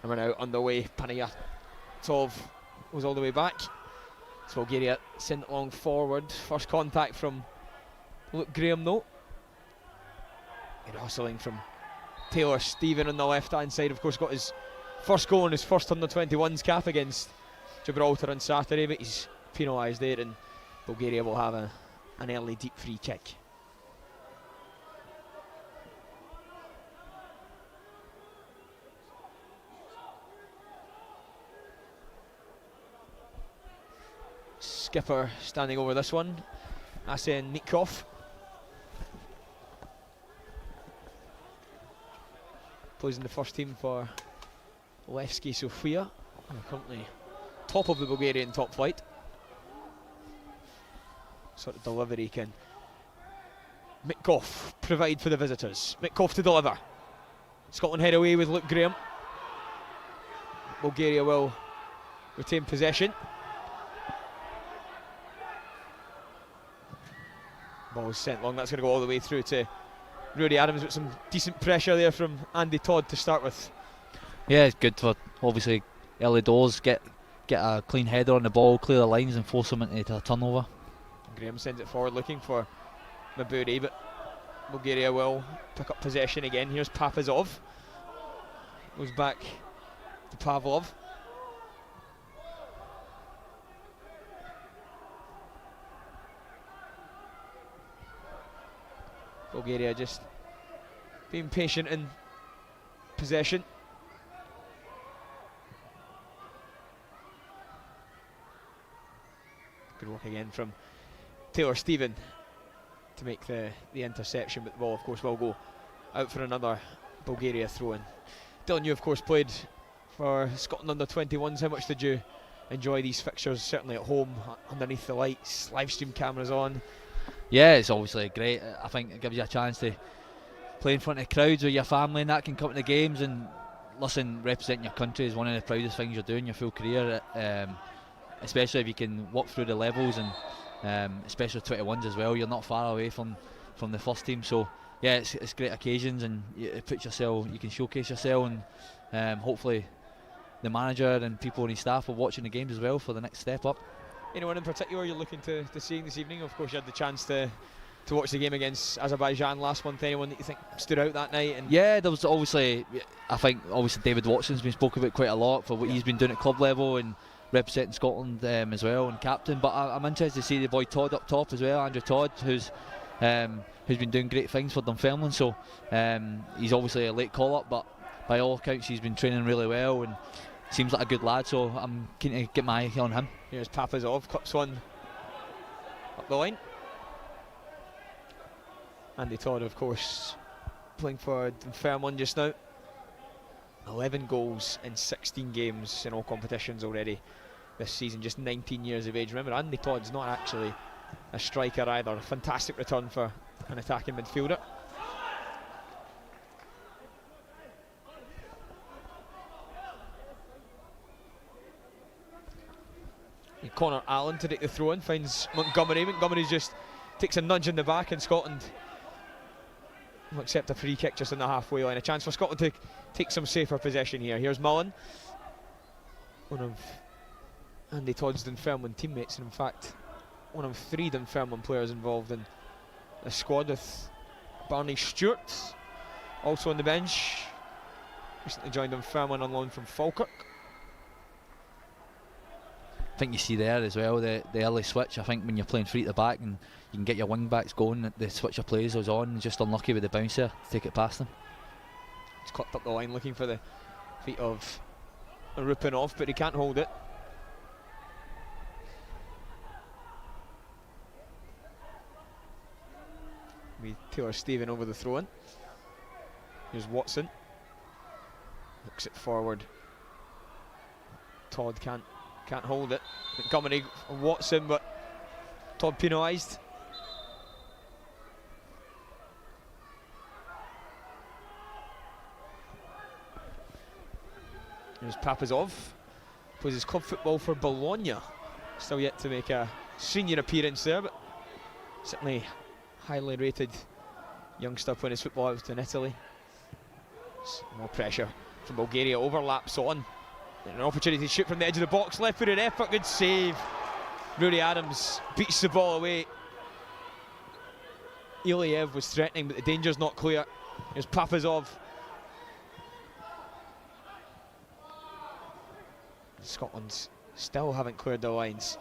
And we're now underway. Panayotov was all the way back. So Bulgaria sent it long forward. First contact from Luke Graham though. Good hustling from Taylor Stephen on the left hand side. Of course got his first goal in his first under-21s cap against Gibraltar on Saturday, but he's penalised there and Bulgaria will have an early deep free kick. Skipper standing over this one, Asen Mitkov. Plays in the first team for Levski Sofia, currently top of the Bulgarian top flight. Sort of delivery can Mitkov provide for the visitors. Mitkov to deliver. Scotland head away with Luke Graham. Bulgaria will retain possession. Ball is sent long, that's going to go all the way through to Rudy Adams with some decent pressure there from Andy Todd to start with. Yeah, it's good for obviously early doors, get a clean header on the ball, clear the lines and force them into a turnover. Graham sends it forward looking for Maburi, but Bulgaria will pick up possession again. Here's Papazov, goes back to Pavlov. Bulgaria just being patient in possession. Good work again from Taylor Stephen to make the interception, but the ball of course will go out for another Bulgaria throw-in. Dylan, you of course played for Scotland Under-21s. How much did you enjoy these fixtures, certainly at home, underneath the lights, live stream cameras on? Yeah, it's obviously great. I think it gives you a chance to play in front of crowds with your family and that, can come to the games and listen, representing your country is one of the proudest things you're doing your full career, especially if you can walk through the levels, and especially 21s as well. You're not far away from the first team, so yeah, it's great occasions, and it puts yourself, you can showcase yourself, and hopefully the manager and people in his staff are watching the games as well for the next step up. Anyone in particular you're looking to see this evening? Of course you had the chance to watch the game against Azerbaijan last month. Anyone that you think stood out that night? And yeah, there was obviously, I think obviously David Watson's been spoken about quite a lot for what he's been doing at club level and representing Scotland as well, and captain. But I'm interested to see the boy Todd up top as well, Andrew Todd, who's been doing great things for Dunfermline. So he's obviously a late call up, but by all accounts he's been training really well and seems like a good lad, so I'm keen to get my eye on him. Here's Papazov, clips one up the line. Andy Todd of course playing for Dunfermline just now. 11 goals in 16 games in all competitions already this season, just 19 years of age. Remember, Andy Todd's not actually a striker either. A fantastic return for an attacking midfielder. Connor Allen to take the throw in, finds Montgomery. Montgomery just takes a nudge in the back, and Scotland will accept a free kick just on the halfway line. A chance for Scotland to take some safer possession here. Here's Mullen, one of Andy Todd's Dunfermline teammates, and in fact one of 3 Dunfermline players involved in the squad, with Barney Stewart also on the bench, recently joined Dunfermline on loan from Falkirk. I think you see there as well the early switch. I think when you're playing free at the back and you can get your wing backs going, the switch of plays was on, just unlucky with the bounce there to take it past them. He's clipped up the line looking for the feet of Rupanov, but he can't hold it. With Taylor Stephen over the throw in. Here's Watson, looks it forward. Todd can't hold it. Montgomery and Watson, but Todd penalised. Here's Papazov, plays his club football for Bologna. Still yet to make a senior appearance there, but certainly highly rated youngster playing his football out in Italy. More pressure from Bulgaria overlaps on. And an opportunity to shoot from the edge of the box, left-footed effort, good save. Rory Adams beats the ball away. Iliev was threatening, but the danger's not clear. Here's Papazov. Scotland still haven't cleared the lines.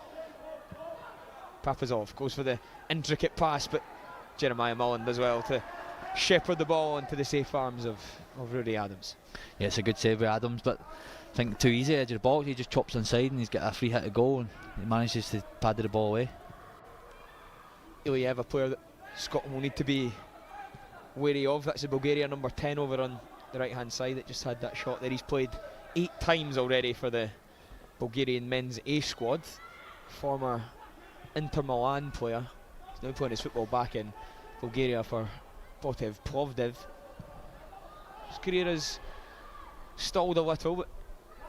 Papazov goes for the intricate pass, but Jeremiah Mullen does well to shepherd the ball into the safe arms of Rory Adams. Yeah, it's a good save with Adams, but I think too easy edge of the box. He just chops inside and he's got a free hit to goal, and he manages to pad the ball away. Iliev, a player that Scotland will need to be wary of. That's the Bulgaria number 10 over on the right hand side that just had that shot there. He's played 8 times already for the Bulgarian men's A squad. Former Inter Milan player. He's now playing his football back in Bulgaria for Botev Plovdiv. His career has stalled a little, but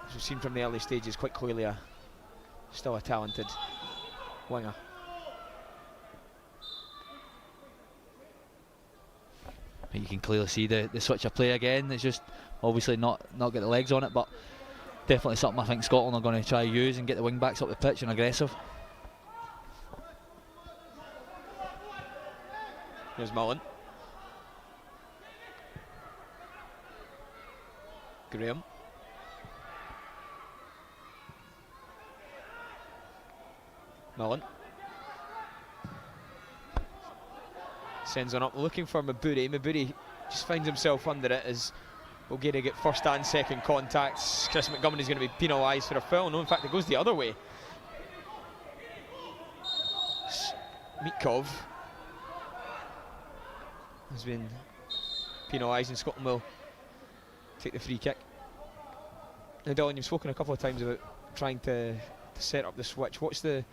as we've seen from the early stages, quite clearly still a talented winger. You can clearly see the switch of play again. It's just obviously not got the legs on it, but definitely something I think Scotland are going to try to use and get the wing backs up the pitch and aggressive. Here's Mullen. Graham. Mullen. Sends one up, looking for Maburi. Maburi just finds himself under it as Bulgaria get first and second contacts. Chris Montgomery's going to be penalised for a foul. No, in fact, it goes the other way. Mitkov has been penalised, and Scotland will take the free kick. Now, Dylan, you've spoken a couple of times about trying to set up the switch. What's the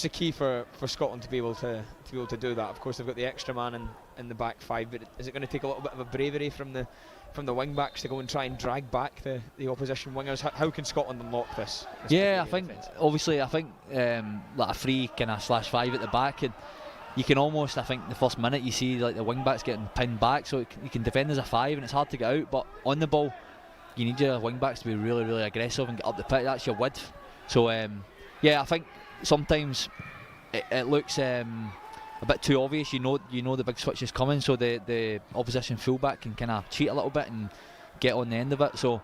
key for Scotland to be able to do that? Of course, they've got the extra man in the back five, but is it going to take a little bit of a bravery from the wing backs to go and try and drag back the opposition wingers? How can Scotland unlock this yeah, I think defense? Obviously, I think like a free kind of /5 at the back, and you can almost, I think the first minute you see like the wing backs getting pinned back, so you can defend as a 5 and it's hard to get out, but on the ball you need your wing backs to be really, really aggressive and get up the pitch. That's your width. So yeah, I think sometimes it looks a bit too obvious. You know the big switch is coming, so the opposition fullback can kind of cheat a little bit and get on the end of it. So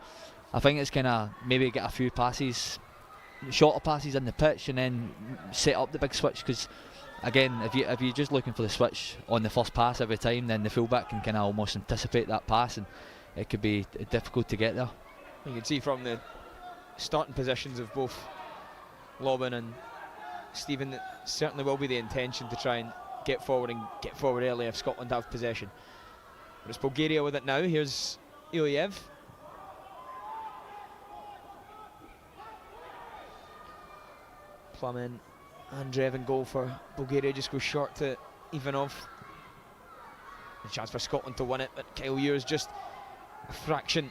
I think it's kind of maybe get a few passes, shorter passes in the pitch, and then set up the big switch. Because again, if you're just looking for the switch on the first pass every time, then the fullback can kind of almost anticipate that pass, and it could be difficult to get there. You can see from the starting positions of both Lobban and Stephen that certainly will be the intention to try and get forward early if Scotland have possession. But it's Bulgaria with it now. Here's Iliev. Plum in. Andreev in goal for Bulgaria, just goes short to Ivanov. A chance for Scotland to win it, but Kyle Ewers just a fraction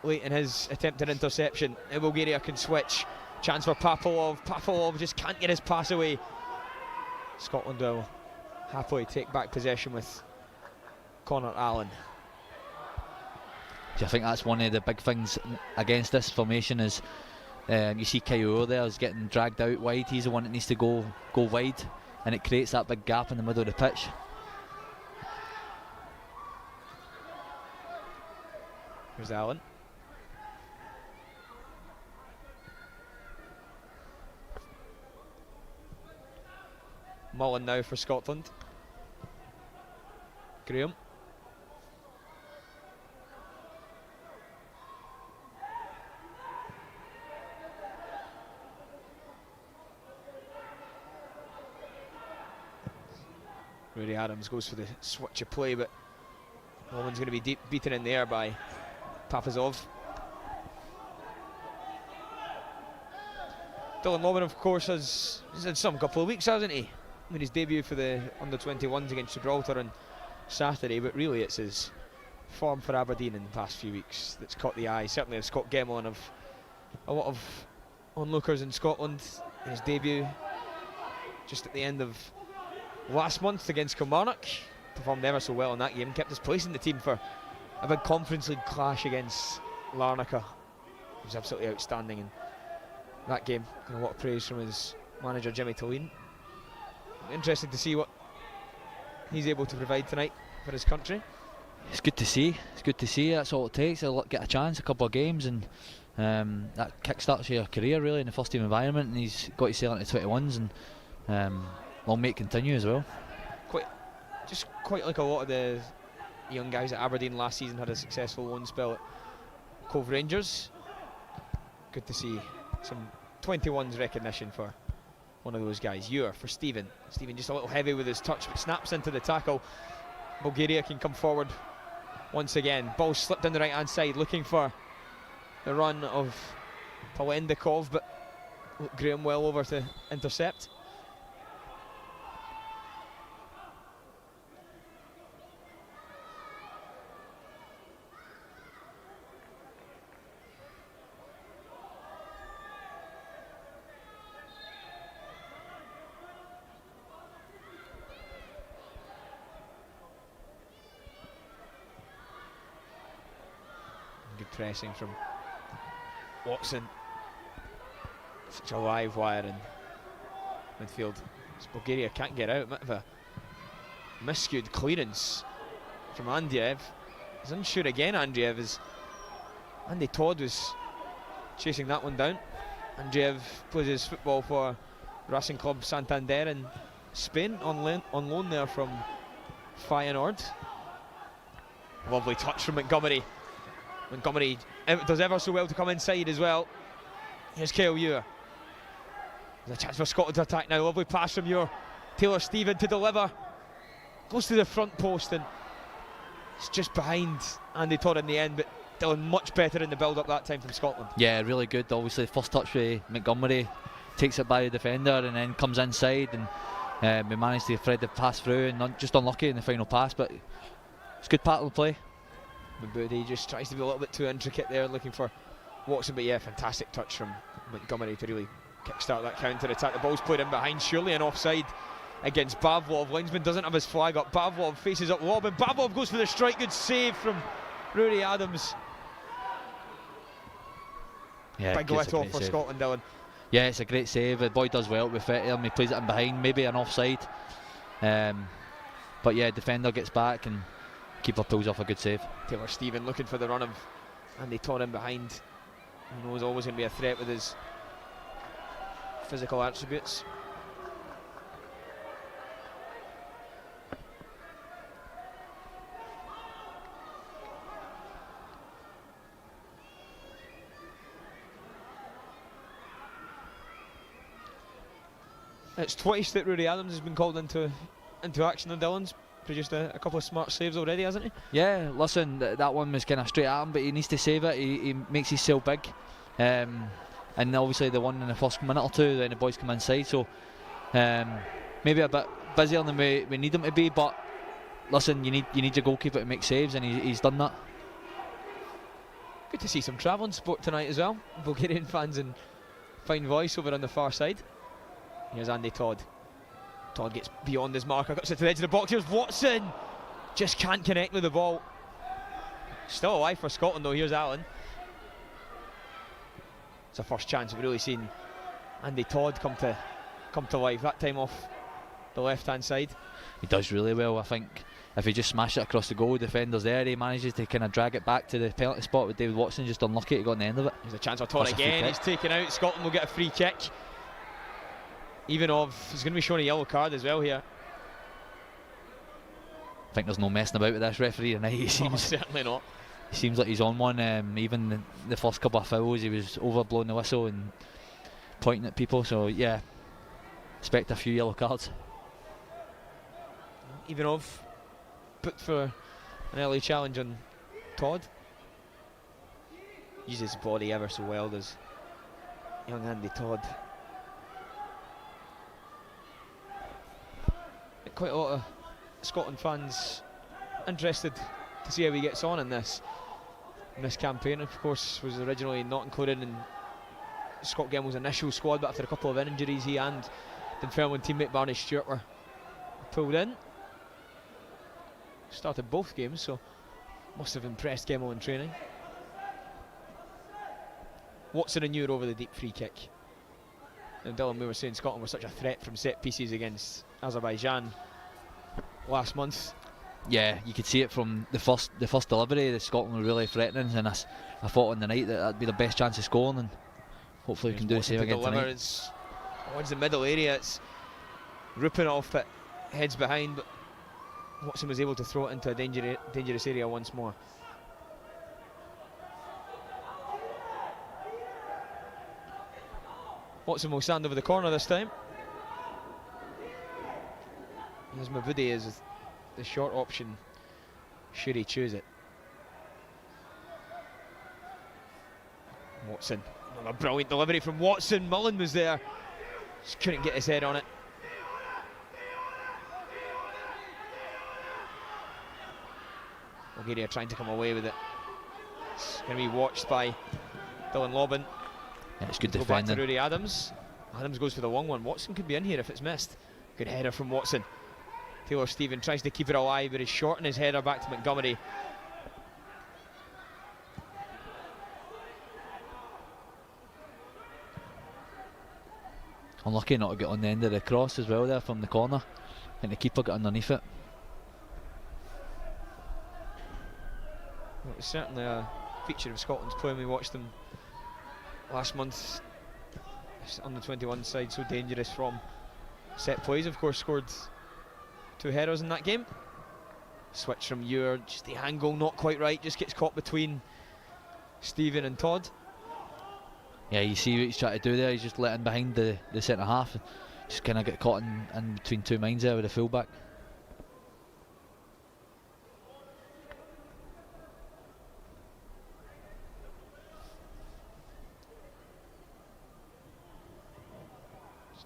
late in his attempted interception. And Bulgaria can switch. Chance for Papalov. Papalov just can't get his pass away. Scotland will happily take back possession with Connor Allen. I think that's one of the big things against this formation is you see Kyle there is getting dragged out wide. He's the one that needs to go wide, and it creates that big gap in the middle of the pitch. Here's Allen. Mullen now for Scotland. Graham. Rory Adams goes for the switch of play, but Mullen's going to be beaten in the air by Papazov. Dylan Lobban, of course, has had some couple of weeks, hasn't he? Made his debut for the Under-21s against Gibraltar on Saturday, but really it's his form for Aberdeen in the past few weeks that's caught the eye. Certainly of Scott Gemmell and of a lot of onlookers in Scotland. His debut just at the end of last month against Kilmarnock. Performed ever so well in that game, kept his place in the team for a big Conference League clash against Larnaca. He was absolutely outstanding in that game. Got a lot of praise from his manager Jimmy Tillene. Interested to see what he's able to provide tonight for his country. It's good to see. It's good to see. That's all it takes. He'll get a chance, a couple of games, and that kickstarts your career really in the first team environment. And he's got his sailing to 21s, and long may it continue as well. Quite like a lot of the young guys at Aberdeen last season had a successful loan spell at Cove Rangers. Good to see some 21s recognition for one of those guys. Ewer for Stephen. Stephen just a little heavy with his touch, but snaps into the tackle. Bulgaria can come forward once again. Ball slipped down the right hand side, looking for the run of Palendikov, but Graham well over to intercept. Good pressing from Watson. Such a live wire in midfield. Bulgaria can't get out. Bit of a miscued clearance from Andreev. He's unsure again, Andreev. As Andy Todd was chasing that one down. Andreev plays his football for Racing Club Santander in Spain, on loan there from Feyenoord. Lovely touch from Montgomery. Montgomery does ever so well to come inside as well. Here's Kyle Ewer. There's a chance for Scotland to attack now. Lovely pass from Ewer. Taylor Stephen to deliver. Goes to the front post and it's just behind Andy Todd in the end, but Dylan much better in the build-up that time from Scotland. Yeah, really good. Obviously, first touch with Montgomery, takes it by the defender and then comes inside, and we managed to thread the pass through, and just unlucky in the final pass, but it's a good part of the play. Mabudi just tries to be a little bit too intricate there, looking for Watson, but yeah, fantastic touch from Montgomery to really kickstart that counter attack. The ball's played in behind, surely an offside against Bavlov. Linesman doesn't have his flag up. Bavlov faces up lob, and Bavlov goes for the strike. Good save from Rory Adams. Yeah, big let off for save. Scotland, Dylan. Yeah, it's a great save. The boy does well with it. He plays it in behind, maybe an offside. But yeah, defender gets back and keeper pulls off a good save. Taylor Stephen looking for the run of Andy Todd in behind. He knows always going to be a threat with his physical attributes. It's twice that Rory Adams has been called into action on Dylan's. Produced a couple of smart saves already, hasn't he? Yeah, listen, that one was kind of straight at him, but he needs to save it. He makes his sail big, and obviously the one in the first minute or two, then the boys come inside, so maybe a bit busier than we need him to be, but listen, you need your goalkeeper to make saves, and he's done that. Good to see some travelling sport tonight as well. Bulgarian fans in fine voice over on the far side. Here's Andy Todd. Todd gets beyond his marker, gets it to the edge of the box. Here's Watson. Just can't connect with the ball. Still alive for Scotland though. Here's Allen. It's a first chance we've really seen Andy Todd come to life. That time off the left hand side. He does really well. I think if he just smashed it across the goal, defender's there. He manages to kind of drag it back to the penalty spot with David Watson, just unlucky to go on the end of it. There's a chance for Todd again. He's taken out. Scotland will get a free kick. Even he's going to be shown a yellow card as well here. I think there's no messing about with this referee tonight. He seems certainly not. He seems like he's on one. Even the first couple of fouls, he was overblowing the whistle and pointing at people. So yeah, expect a few yellow cards. Ivanov put for an early challenge on Todd. Uses his body ever so well, does young Andy Todd. Quite a lot of Scotland fans interested to see how he gets on in this campaign. Of course, was originally not included in Scott Gemmell's initial squad, but after a couple of injuries, he and Dunfermline teammate Barney Stewart were pulled in. Started both games, so must have impressed Gemmell in training. Watson and Muir over the deep free kick. And Dylan, we were saying Scotland were such a threat from set pieces against Azerbaijan last month. Yeah, you could see it from the first delivery that Scotland were really threatening, and I thought on the night that that'd be the best chance of scoring, and hopefully we can do the same again tonight. It's towards the middle area, it's Rupinoff that heads behind, but Watson was able to throw it into a dangerous area once more. Watson will stand over the corner this time. As Mabudi is the short option, should he choose it. Watson, another brilliant delivery from Watson. Mullen was there, just couldn't get his head on it. Bulgaria trying to come away with it. It's going to be watched by Dylan Lobban. Yeah, it's good Go defending. back to Rudy Adams. Adams goes for the long one. Watson could be in here if it's missed. Good header from Watson. Taylor Stephen tries to keep it alive, but he's short in his header back to Montgomery. Unlucky not to get on the end of the cross as well there from the corner. I think the keeper got underneath it. Well, it was certainly a feature of Scotland's play when we watched them last month. On the 21 side, so dangerous from set plays. Of course, scored 2 headers in that game. Switch from Ewer, just the angle not quite right, just gets caught between Stephen and Todd. Yeah, you see what he's trying to do there. He's just letting behind the centre half, just kind of get caught in between two minds there with the fullback.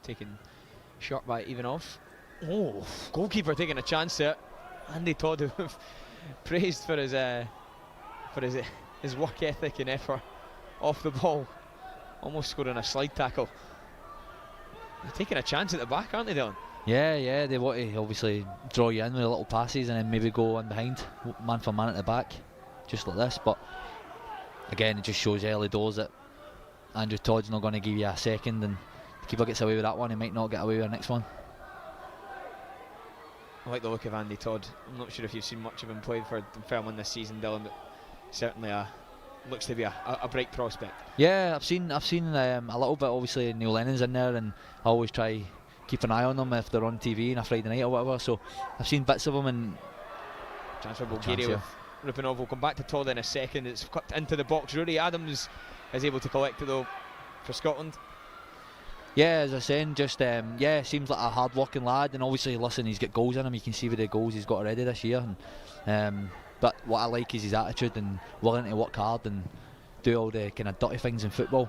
Taken shot by Ivanov. Oh, goalkeeper taking a chance there. Andy Todd, who we've praised for his work ethic and effort off the ball, almost scoring a slide tackle. They're taking a chance at the back, aren't they, Dylan? Yeah, they want to obviously draw you in with the little passes and then maybe go in behind, man for man at the back, just like this. But again, it just shows early doors that Andrew Todd's not going to give you a second, and keeper gets away with that one, he might not get away with the next one. I like the look of Andy Todd. I'm not sure if you've seen much of him play for Dunfermline this season, Dylan, but certainly looks to be a bright prospect. Yeah, I've seen a little bit. Obviously, Neil Lennon's in there, and I always try keep an eye on them if they're on TV on a Friday night or whatever. So I've seen bits of them. And chance for Bulgaria with Rupinov. We'll come back to Todd in a second. It's cut into the box. Rudy Adams is able to collect it though for Scotland. Yeah, as I was saying, just seems like a hard-working lad, and obviously, listen, he's got goals in him. You can see with the goals he's got already this year. And, but what I like is his attitude and willing to work hard and do all the kind of dirty things in football.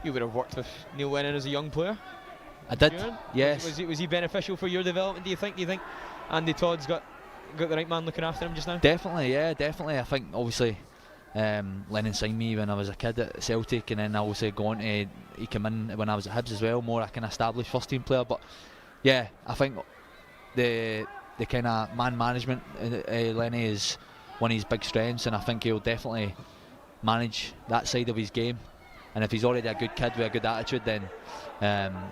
You would have worked with Neil Lennon as a young player. I did. Kieran? Yes. Was he beneficial for your development? Do you think Andy Todd's got the right man looking after him just now? Definitely, yeah, definitely. I think obviously. Lennon signed me when I was a kid at Celtic, and then obviously he came in when I was at Hibs as well, more like an established first team player. But yeah, I think the kind of man management Lenny is one of his big strengths, and I think he'll definitely manage that side of his game. And if he's already a good kid with a good attitude, then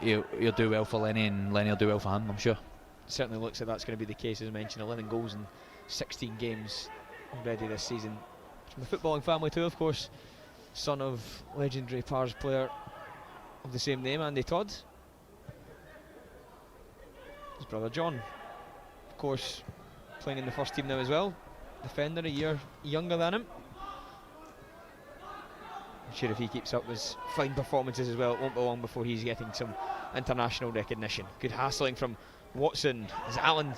he'll do well for Lenny, and Lenny will do well for him, I'm sure. Certainly looks like that's going to be the case. As I mentioned, 11 goals in 16 games already this season. From a footballing family too, of course, son of legendary Pars player of the same name, Andy Todd. His brother John, of course, playing in the first team now as well. Defender, a year younger than him. I'm sure if he keeps up his fine performances as well, it won't be long before he's getting some international recognition. Good hassling from Watson as Allen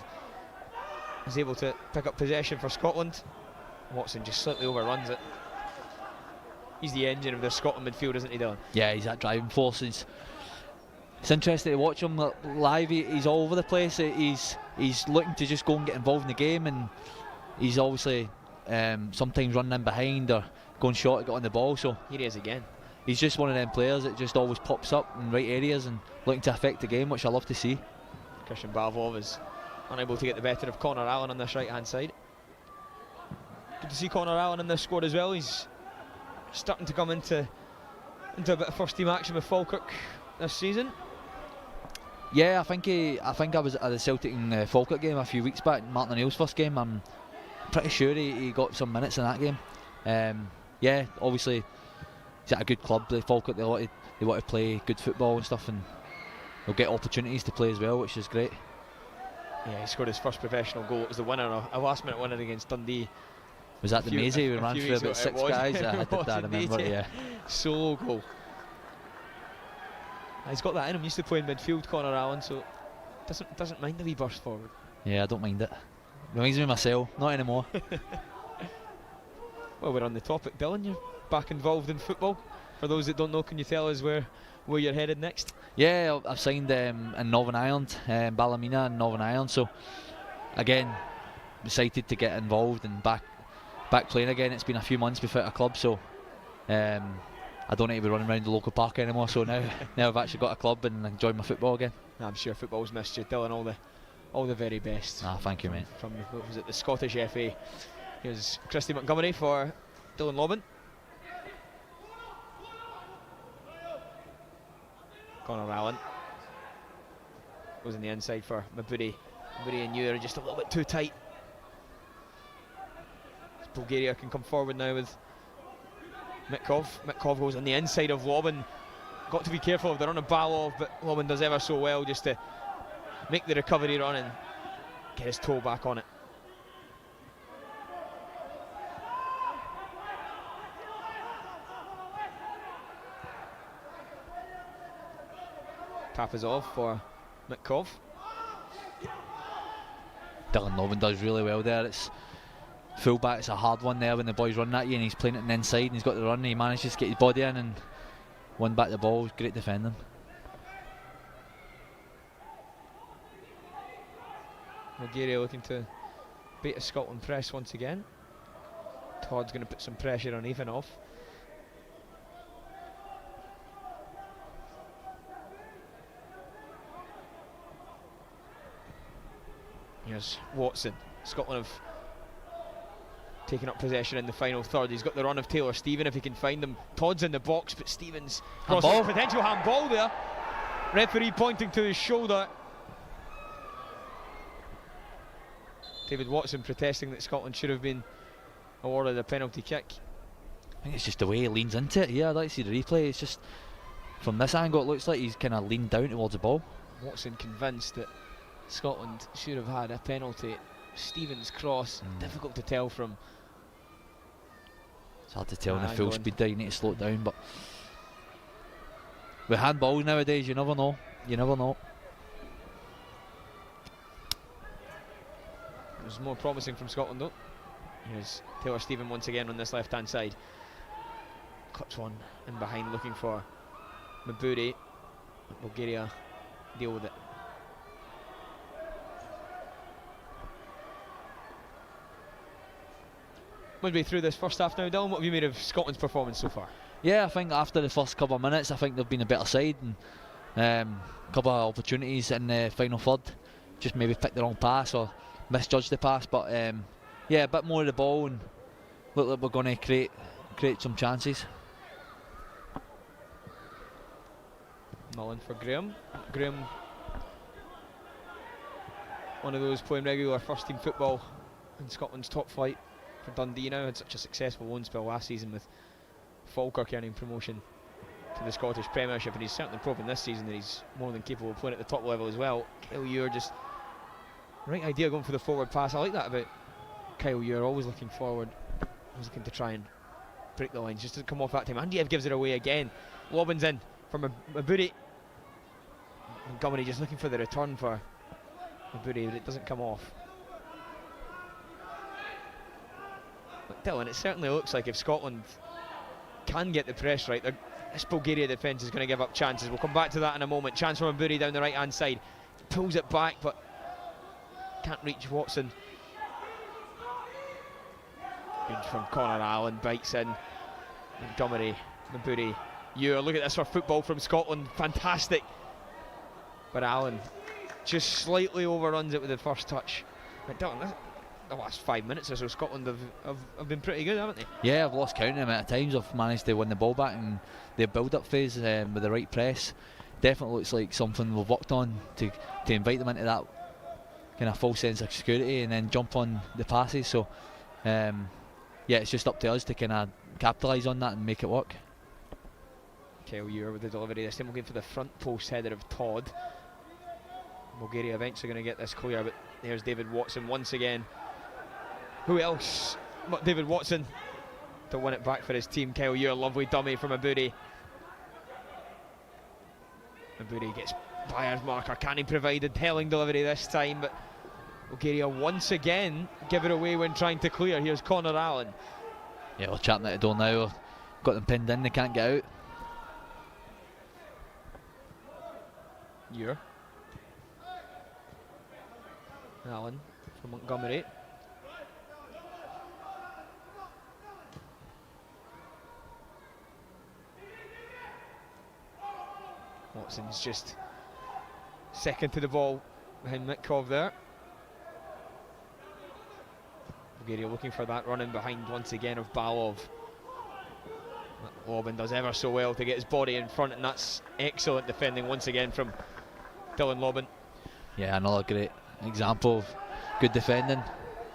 is able to pick up possession for Scotland. Watson just slightly overruns it. He's the engine of the Scotland midfield, isn't he, Dylan? Yeah, he's that driving force. It's interesting to watch him live. He's all over the place. He's looking to just go and get involved in the game, and he's obviously sometimes running in behind or going short to get on the ball. So here he is again. He's just one of them players that just always pops up in right areas and looking to affect the game, which I love to see. Christian Bavlov is unable to get the better of Connor Allen on this right hand side. Good to see Connor Allen in this squad as well. He's starting to come into a bit of first team action with Falkirk this season. Yeah, I think I was at the Celtic and Falkirk game a few weeks back, Martin O'Neill's first game. I'm pretty sure he got some minutes in that game. Yeah, obviously he's at a good club, the Falkirk. They want to play good football and stuff, and they'll get opportunities to play as well, which is great. Yeah, he scored his first professional goal. It was the winner, a last minute winner against Dundee. Was that the Maisie who ran through about 6 guys? I remember it, yeah. Solo goal. He's got that in him. Used to play in midfield, Connor Allen, so doesn't mind the wee burst forward. Yeah, I don't mind it. Reminds me of myself, not anymore. Well, we're on the topic, Dylan. You're back involved in football. For those that don't know, can you tell us where you're headed next? Yeah, I've signed in Northern Ireland, Ballymena in Northern Ireland. So again, excited to get involved and back playing again. It's been a few months without a club, so I don't need to be running around the local park anymore. So now I've actually got a club and enjoying my football again. I'm sure football's missed you, Dylan. All the very best. Thank you, mate. From what was it, the Scottish FA. Here's Christy Montgomery for Dylan Lobban. Connor Allen goes on the inside for Mabury. Mabury and Ure are just a little bit too tight. Bulgaria can come forward now with Mitkov. Mitkov goes on the inside of Lobban. Got to be careful if they're on a Balov, but Lobban does ever so well just to make the recovery run and get his toe back on it. Tap is off for Mitkov. Dylan Lobban does really well there. It's full back, it's a hard one there when the boys run at you and he's playing it on the inside and he's got the run and he manages to get his body in and won back the ball. Great defending. Bulgaria looking to beat a Scotland press once again. Todd's going to put some pressure on Ivanov. Here's Watson. Scotland have taken up possession in the final third. He's got the run of Taylor Stephen if he can find them. Todd's in the box, but Stevens crosses. Potential handball there. Referee pointing to his shoulder. David Watson protesting that Scotland should have been awarded a penalty kick. I think it's just the way he leans into it. Yeah, I'd like to see the replay. It's just from this angle it looks like he's kind of leaned down towards the ball. Watson convinced that Scotland should have had a penalty. Stevens' cross, difficult to tell from. It's hard to tell in the full speed there, you need to slow it down, but with handballs nowadays you never know. You never know. It was more promising from Scotland though. Here's Taylor Stephen once again on this left hand side. Clips one in behind looking for Mabury. Bulgaria deal with it. Midway through this first half now, Dylan, what have you made of Scotland's performance so far? Yeah, I think after the first couple of minutes, I think they've been a better side and a couple of opportunities in the final third. Just maybe picked the wrong pass or misjudged the pass, but yeah, a bit more of the ball and look like we're going to create some chances. Mullen for Graham. Graham, one of those playing regular first team football in Scotland's top flight for Dundee now. Had such a successful loan spell last season with Falkirk earning promotion to the Scottish Premiership, and he's certainly proven this season that he's more than capable of playing at the top level as well. Kyle Ure, just right idea going for the forward pass. I like that about Kyle Ure, always looking forward. He's looking to try and break the lines, just doesn't come off that time. Andiev gives it away again. Lobban's in from Mabury. Montgomery just looking for the return for Mabury, but it doesn't come off. But Dylan, it certainly looks like if Scotland can get the press right, this Bulgaria defence is going to give up chances. We'll come back to that in a moment. Chance from Mabury down the right hand side. Pulls it back, but can't reach Watson. Good from Connor Allen, bites in. Montgomery, Mabury, Ure. Look at this for football from Scotland, fantastic. But Allen just slightly overruns it with the first touch. But Dylan, the last 5 minutes or so, Scotland have been pretty good, haven't they? Yeah, I've lost count the amount of times I've managed to win the ball back in their build-up phase with the right press. Definitely looks like something we've worked on to invite them into that kind of false sense of security and then jump on the passes. So yeah, it's just up to us to kind of capitalise on that and make it work. Kyle Ewer with the delivery. This time we'll go for the front post header of Todd. Bulgaria eventually going to get this clear, but there's David Watson once again. Who else but David Watson to win it back for his team? Kyle Ewer, lovely dummy from Abudi. Abudi gets Bayer's marker. Can he provide a telling delivery this time? But Bulgaria once again give it away when trying to clear. Here's Connor Allen. Yeah, we're chatting at the door now. Got them pinned in, they can't get out. Ewer. Allen from Montgomery. Watson's just second to the ball behind Mitkov there. Bulgaria looking for that run in behind once again of Balov. Lobin does ever so well to get his body in front, and that's excellent defending once again from Dylan Lobin. Yeah, another great example of good defending.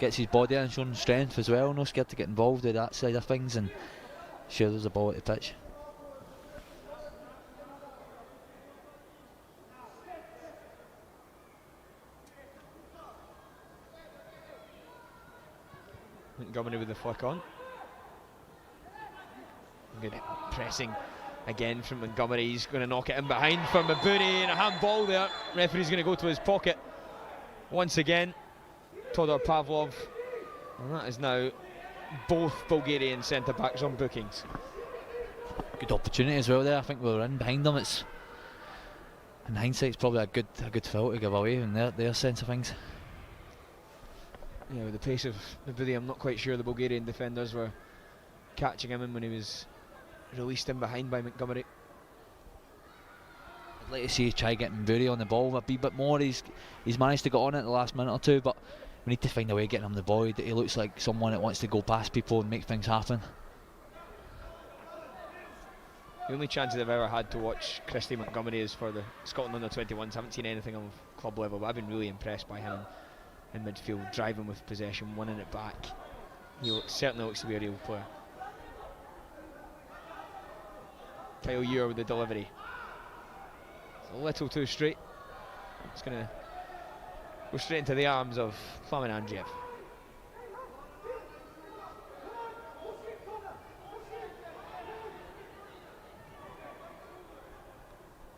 Gets his body in, showing strength as well, no scared to get involved with that side of things, and sure there's a ball at the pitch. Montgomery with the flick on. Good pressing again from Montgomery. He's going to knock it in behind for Mabuni, and a handball there. Referee's going to go to his pocket once again. Todor Pavlov, and that is now both Bulgarian centre backs on bookings. Good opportunity as well there. I think we were in behind them. It's in hindsight, it's probably a good foul to give away in their sense of things. Yeah, with the pace of Mabuni, I'm not quite sure the Bulgarian defenders were catching him in when he was released in behind by Montgomery. I'd like to see try getting Bury on the ball a wee bit more. He's managed to get on it the last minute or two, but we need to find a way of getting him the ball. He looks like someone that wants to go past people and make things happen. The only chance I've ever had to watch Christy Montgomery is for the Scotland Under-21s. Haven't seen anything on club level, but I've been really impressed by him in midfield, driving with possession, winning it back. He certainly looks to be a real player. Kyle Ewer with the delivery. It's a little too straight. It's going to go straight into the arms of Flamin Andreev.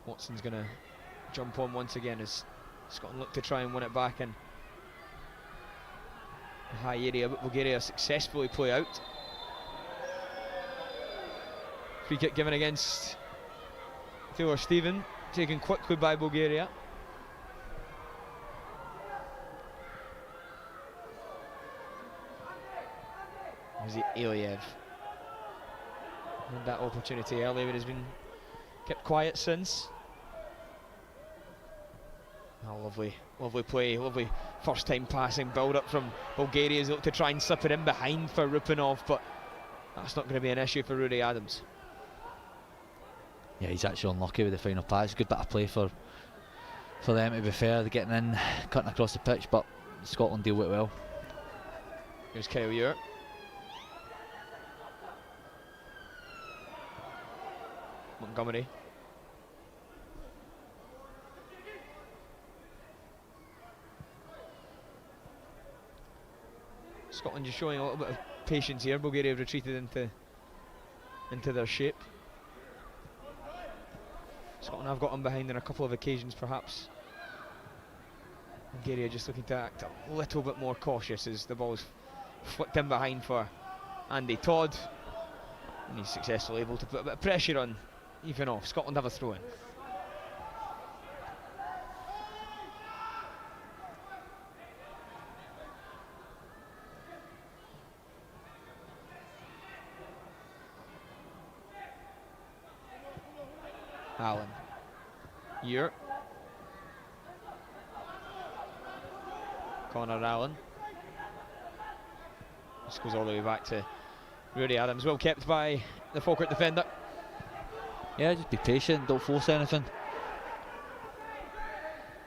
Watson's going to jump on once again as Scotland look to try and win it back in a high area, but Bulgaria successfully play out. Free kick given against Taylor Stephen, taken quickly by Bulgaria. Was it Iliev? Had that opportunity earlier, but has been kept quiet since. Oh, lovely play, lovely first time passing build up from Bulgaria as they look to try and slip it in behind for Rupanov, but that's not going to be an issue for Rudy Adams. Yeah, he's actually unlucky with the final pass. Good bit of play for them, to be fair. They're getting in, cutting across the pitch, but Scotland deal with it well. Here's Kyle Ewer. Montgomery. Scotland just showing a little bit of patience here. Bulgaria have retreated into their shape. Scotland have got them behind on a couple of occasions perhaps. Bulgaria just looking to act a little bit more cautious as the ball is flicked in behind for Andy Todd, and he's successfully able to put a bit of pressure on Ivanov. Scotland have a throw in. Allen. Ewer. Connor Allen. This goes all the way back to Rudy Adams, well kept by the Falkirk defender. Yeah, just be patient, don't force anything.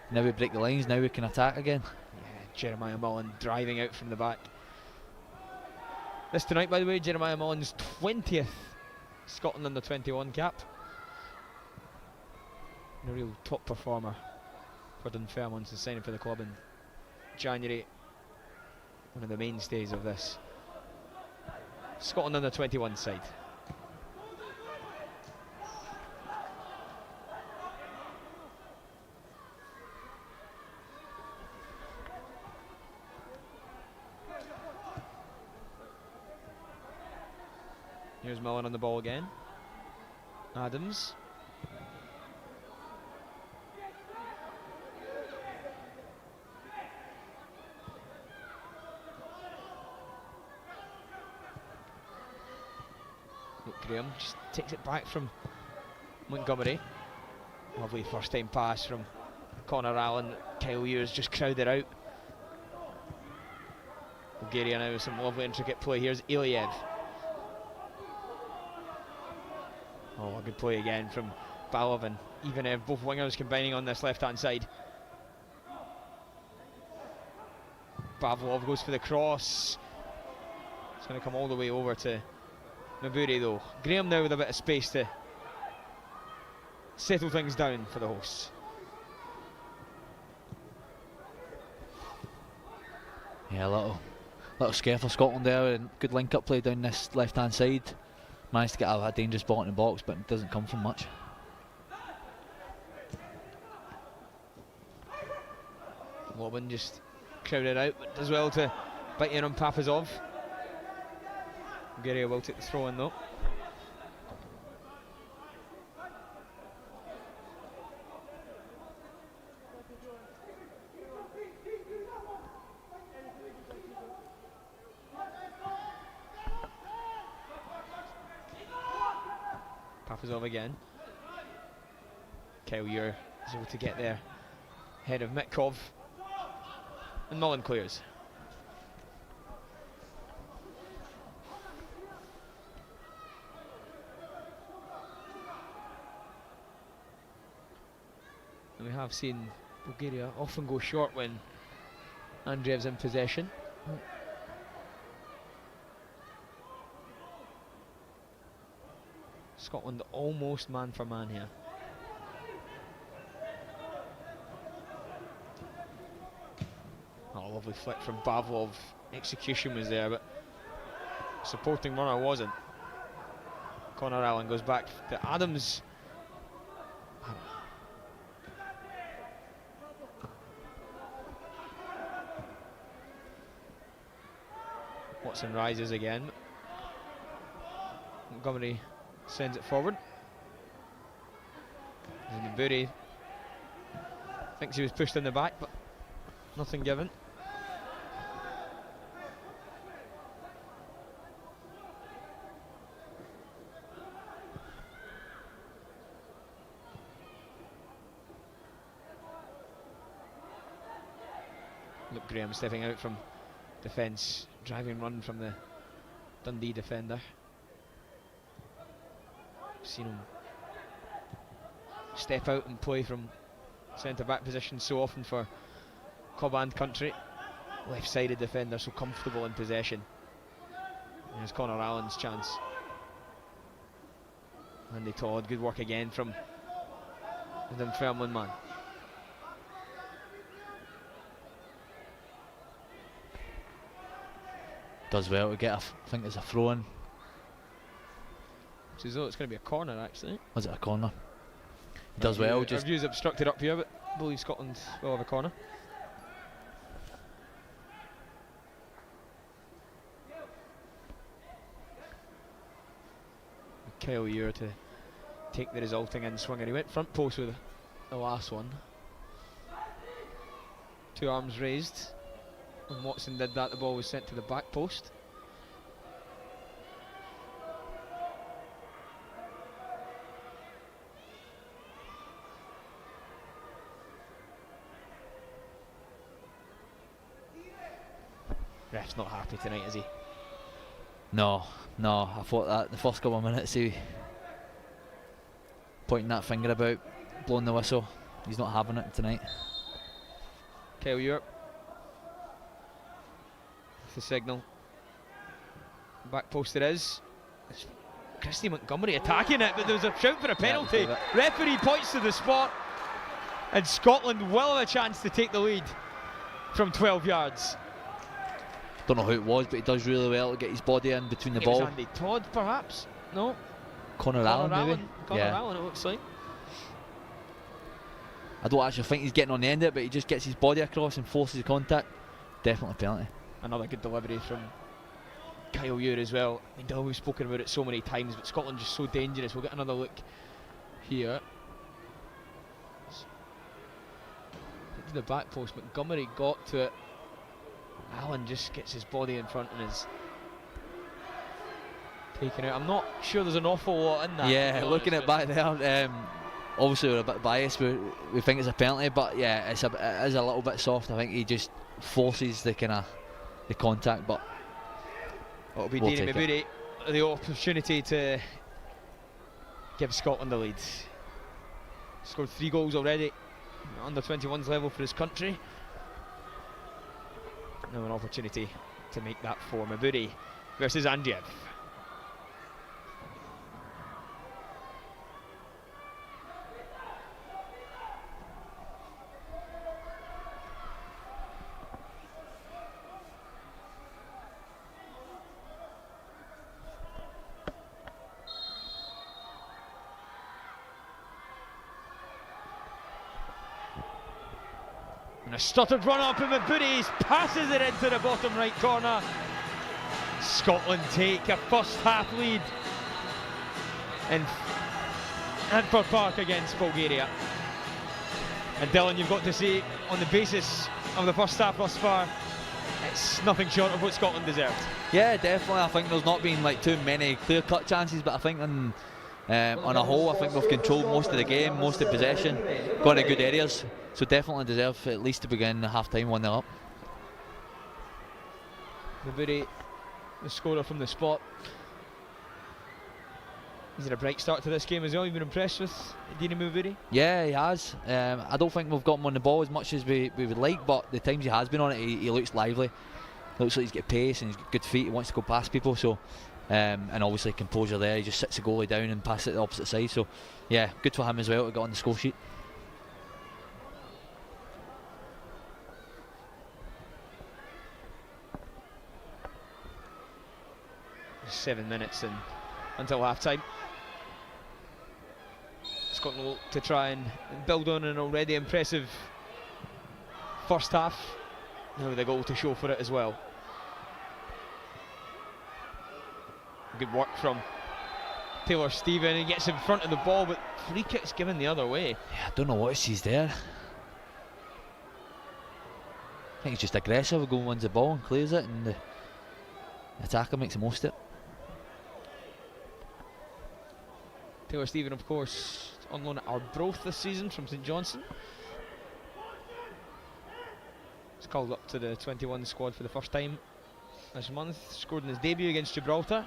Now we break the lines, now we can attack again. Yeah, Jeremiah Mullen driving out from the back. This tonight, by the way, Jeremiah Mullen's 20th Scotland Under-21 cap. A real top performer for Dunfermline since signing for the club in January. One of the mainstays of this Scotland Under-21 side. Here's Mullen on the ball again. Adams. Luke Graham just takes it back from Montgomery. Lovely first time pass from Connor Allen. Kyle Ewers just crowded out. Bulgaria now with some lovely intricate play. Here's Iliev. Oh, a good play again from Balov and Ivanev, both wingers combining on this left-hand side. Pavlov goes for the cross. It's going to come all the way over to Maburi though. Graham now with a bit of space to settle things down for the hosts. Yeah, a little scare for Scotland there, and good link-up play down this left-hand side. Managed to get a dangerous ball in the box, but it doesn't come from much. Lobin just crowded out, but does well to bite in on Papazov. Bulgaria will take the throw in though. Papazov again. Kyle Ure is able to get there ahead of Mitkov, and Mullen clears. And we have seen Bulgaria often go short when Andreev's in possession. Scotland almost man for man here. Oh, lovely flick from Pavlov. Execution was there, but supporting runner wasn't. Connor Allen goes back to Adams. Watson rises again. Montgomery sends it forward. And Bury thinks he was pushed in the back, but nothing given. Luke Graham stepping out from defence, driving run from the Dundee defender. Seen him step out and play from centre back position so often for club and country. Left sided defender, so comfortable in possession. There's Connor Allen's chance. Andy Todd, good work again from the Dunfermline man. Does well to get I think it's a throw in. It's as though it's going to be a corner actually. Was it a corner? Does well. Just our view's obstructed up here, but I believe Scotland will have a corner. Kyle Ure to take the resulting in swinger. He went front post with the last one. Two arms raised. When Watson did that, the ball was sent to the back post. Ref's not happy tonight, is he? No, I thought that the first couple of minutes he pointing that finger about, blowing the whistle. He's not having it tonight. Kyle Europe. The signal. Back post it is. It's Christy Montgomery attacking it, but there was a shout for a penalty. Yeah, Referee points to the spot, and Scotland will have a chance to take the lead from 12 yards. Don't know who it was, but he does really well to get his body in between the It ball. was Andy Todd, perhaps? No? Connor Allen, maybe? Connor Allen, it looks like. I don't actually think he's getting on the end of it, but he just gets his body across and forces the contact. Definitely penalty. Another good delivery from Kyle Ure as well. I mean, Dylan, we've spoken about it so many times, but Scotland just so dangerous. We'll get another look here. To the back post, Montgomery got to it. Allen just gets his body in front and is taken out. I'm not sure there's an awful lot in that. Yeah, looking at back there, obviously we're a bit biased. We think it's a penalty, but yeah, it is a little bit soft. I think he just forces the contact, but it'll be we'll Dini Mabudi the opportunity to give Scotland the lead. Scored 3 goals already, under-21s level for his country. Now an opportunity to make that 4. Mabudi versus Andiev. And a stuttered run up, and Mabudi passes it into the bottom right corner. Scotland take a first half lead in Fir Park against Bulgaria. And Dylan, you've got to say, on the basis of the first half thus far, it's nothing short of what Scotland deserved. yeah, definitely. I think there's not been like too many clear-cut chances, but I think on a whole, I think we've controlled most of the game, most of the possession, got into good areas. So definitely deserve at least to begin the half-time 1-0 up. Mabudi, the scorer from the spot. He's had a bright start to this game as well. You've been impressed with Dini Mabudi? Yeah, he has. I don't think we've got him on the ball as much as we would like, but the times he has been on it, he looks lively. Looks like he's got pace and he's got good feet. He wants to go past people. So, and obviously composure there. He just sits the goalie down and passes it to the opposite side. So, yeah, good for him as well to get on the score sheet. 7 minutes and until half time. Scotland will look to try and build on an already impressive first half. Now the goal to show for it as well. Good work from Taylor Stephen. He gets in front of the ball, but free kick's given the other way. Yeah, I don't know what he sees there. I think he's just aggressive. Go and wins the ball and clears it, and the attacker makes the most of it. Taylor Stephen, of course, on loan at Arbroath this season from St Johnstone. He's called up to the 21 squad for the first time this month. Scored in his debut against Gibraltar.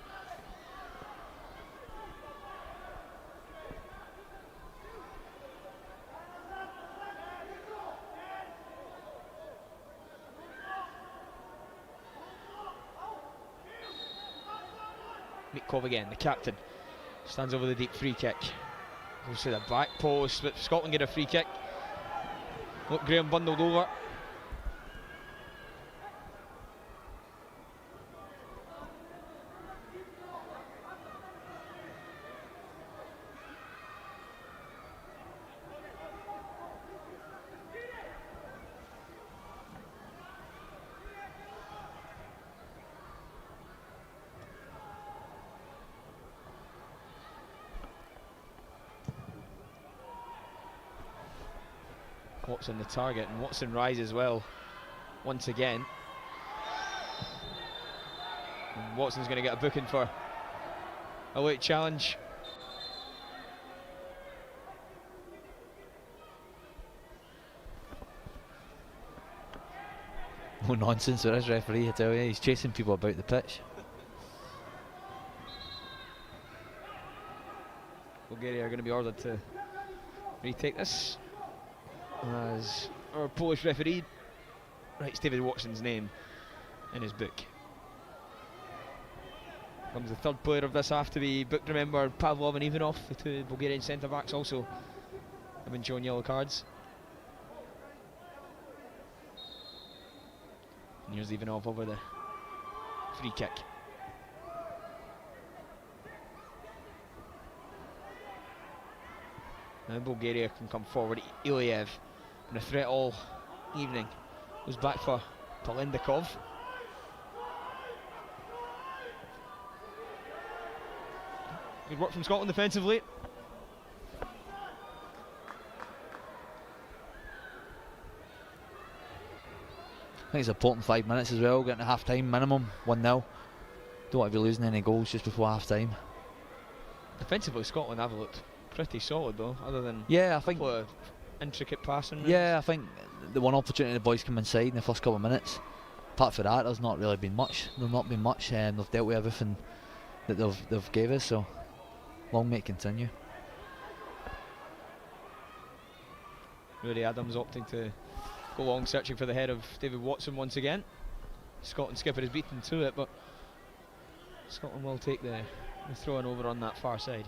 Mitkov again, the captain. Stands over the deep free kick. Goes to the back post, but Scotland get a free kick. Look, Graham bundled over. Watson the target, and Watson rises well once again. And Watson's going to get a booking for a late challenge. No nonsense with this referee, I tell you. He's chasing people about the pitch. Bulgaria are going to be ordered to retake this, as our Polish referee writes David Watson's name in his book. Comes the third player of this half to be booked. Remember, Pavlov and Ivanov, the two Bulgarian centre backs, also have been shown yellow cards. And here's Ivanov over the free kick. Now Bulgaria can come forward. Iliev, been a threat all evening, goes back for Polendikov. Good work from Scotland defensively. I think it's important 5 minutes as well, getting a half time minimum, 1-0. Don't want to be losing any goals just before half time. Defensively, Scotland have looked pretty solid though, other than I think intricate passing. I think the one opportunity the boys come inside in the first couple of minutes. Apart from that, there's not really been much. There's not been much, and they've dealt with everything that they've gave us. So long may it continue. Rudy Adams opting to go long, searching for the head of David Watson once again. Scotland skipper is beaten to it, but Scotland will take the throw-in over on that far side.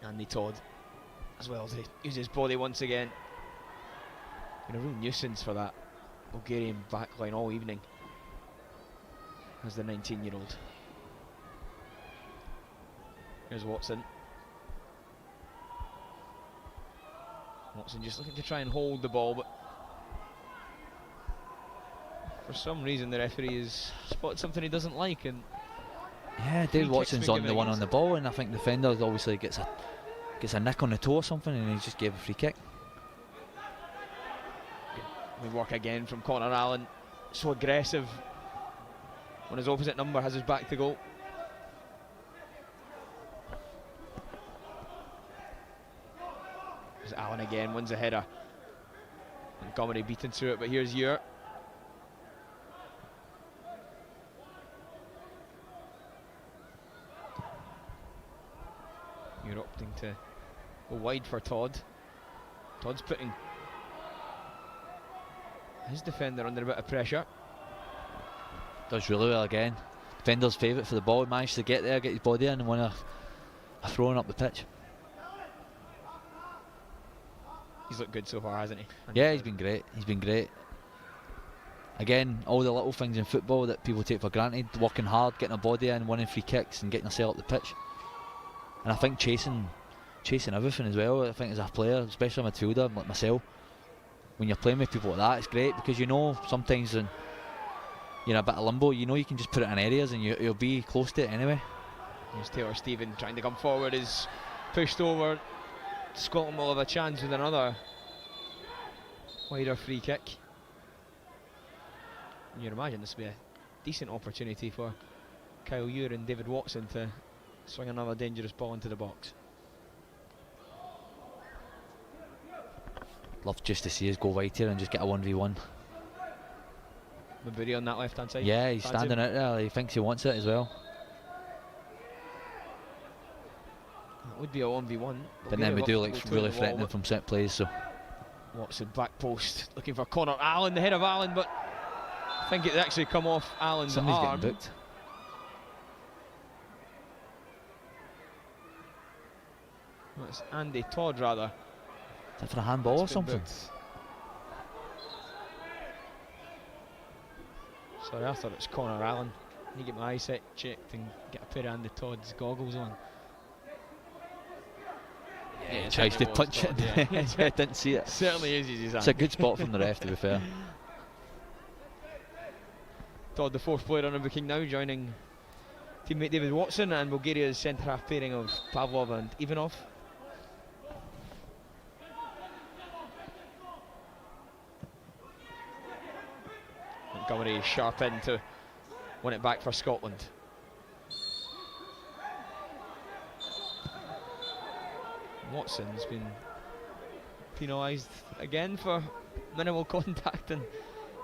Andy Todd as well to use his body once again. Been a real nuisance for that Bulgarian backline all evening as the 19-year-old. Here's Watson. Watson just looking to try and hold the ball, but for some reason the referee has spotted something he doesn't like, and David Watson's on the one on the ball, and I think the defender obviously gets a nick on the toe or something, and he just gave a free kick. Good work again from Connor Allen, so aggressive when his opposite number has his back to goal. There's Allen again, wins a header. Montgomery beaten through it, but here's Ure. Ure opting to go wide for Todd. Todd's putting his defender under a bit of pressure. Does really well again. Defender's favourite for the ball. He managed to get there, get his body in, and win a throw-in up the pitch. He's looked good so far, hasn't he? Yeah, he's been great. He's been great. Again, all the little things in football that people take for granted, working hard, getting a body in, winning free kicks and getting yourself up the pitch. And I think chasing everything as well. I think as a player, especially a midfielder like myself, when you're playing with people like that, it's great because you know sometimes when you're in a bit of limbo, you know you can just put it in areas and you'll be close to it anyway. Here's Taylor Stephen trying to come forward, is pushed over. Scotland will have a chance with another wider free kick. And you'd imagine this would be a decent opportunity for Kyle Ure and David Watson to swing another dangerous ball into the box. Love just to see us go wide here and just get a 1v1. Maburi on that left hand side. Yeah, he's standing out there. He thinks he wants it as well. That would be a 1v1. But then we do look really threatening from set plays. So Watson back post looking for Connor Allen, the head of Allen, but I think it's actually come off Allen's somebody's arm. getting booked. That's Andy Todd rather. Is that for a handball or something? Sorry, I thought it was Connor Allen. I need to get my eyesight checked and get a pair of Andy Todd's goggles on. Yeah, he tries to punch it. I didn't see it. Certainly uses his hand. It's a good spot from the ref, to be fair. Todd, the fourth player on the booking now, joining teammate David Watson and Bulgaria's centre-half pairing of Pavlov and Ivanov. Montgomery sharp in to win it back for Scotland. Watson's been penalised again for minimal contact in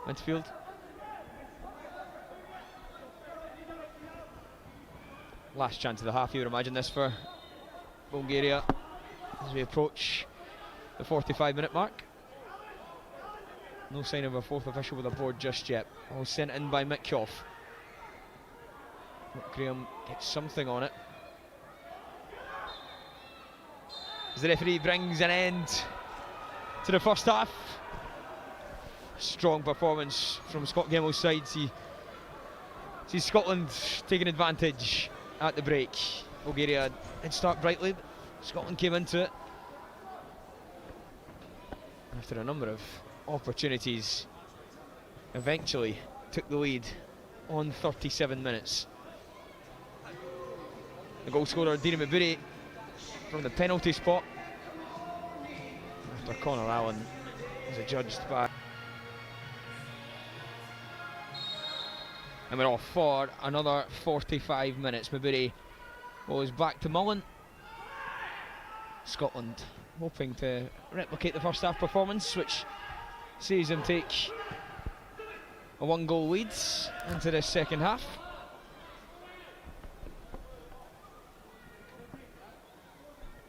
midfield. last chance of the half, you would imagine this for Bulgaria as we approach the 45-minute mark. No sign of a fourth official with a board just yet. All sent in by Mitkov. Graham gets something on it. As the referee brings an end to the first half. Strong performance from Scott Gemmell's side. See Scotland taking advantage at the break. Bulgaria did start brightly, but Scotland came into it after a number of opportunities. Eventually took the lead on 37 minutes. The goal scorer, Dina Maburi, from the penalty spot after Connor Allen was adjudged by. And we're off for another 45 minutes. Maburi goes back to Mullen. Scotland hoping to replicate the first half performance, which sees them take a 1-goal lead into the second half.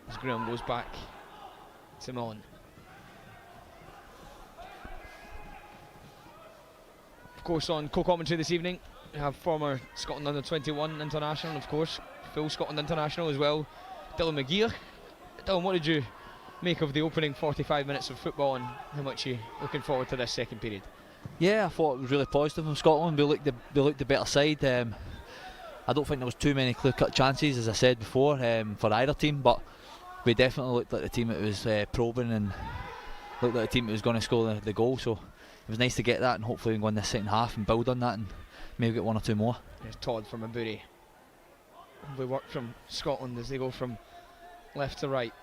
As Graham goes back to Mullen. Of course, on co-commentary this evening, we have former Scotland Under-21 international, and of course, full Scotland international as well, Dylan McGeer. Dylan, what did you make of the opening 45 minutes of football, and how much are you looking forward to this second period? Yeah, I thought it was really positive from Scotland. We looked the better side. I don't think there was too many clear-cut chances, as I said before, for either team, but we definitely looked like the team that was probing and looked like the team that was going to score the goal. So it was nice to get that, and hopefully we can go in the second half and build on that and maybe get one or two more. There's Todd from Maburi. We work from Scotland as they go from left to right.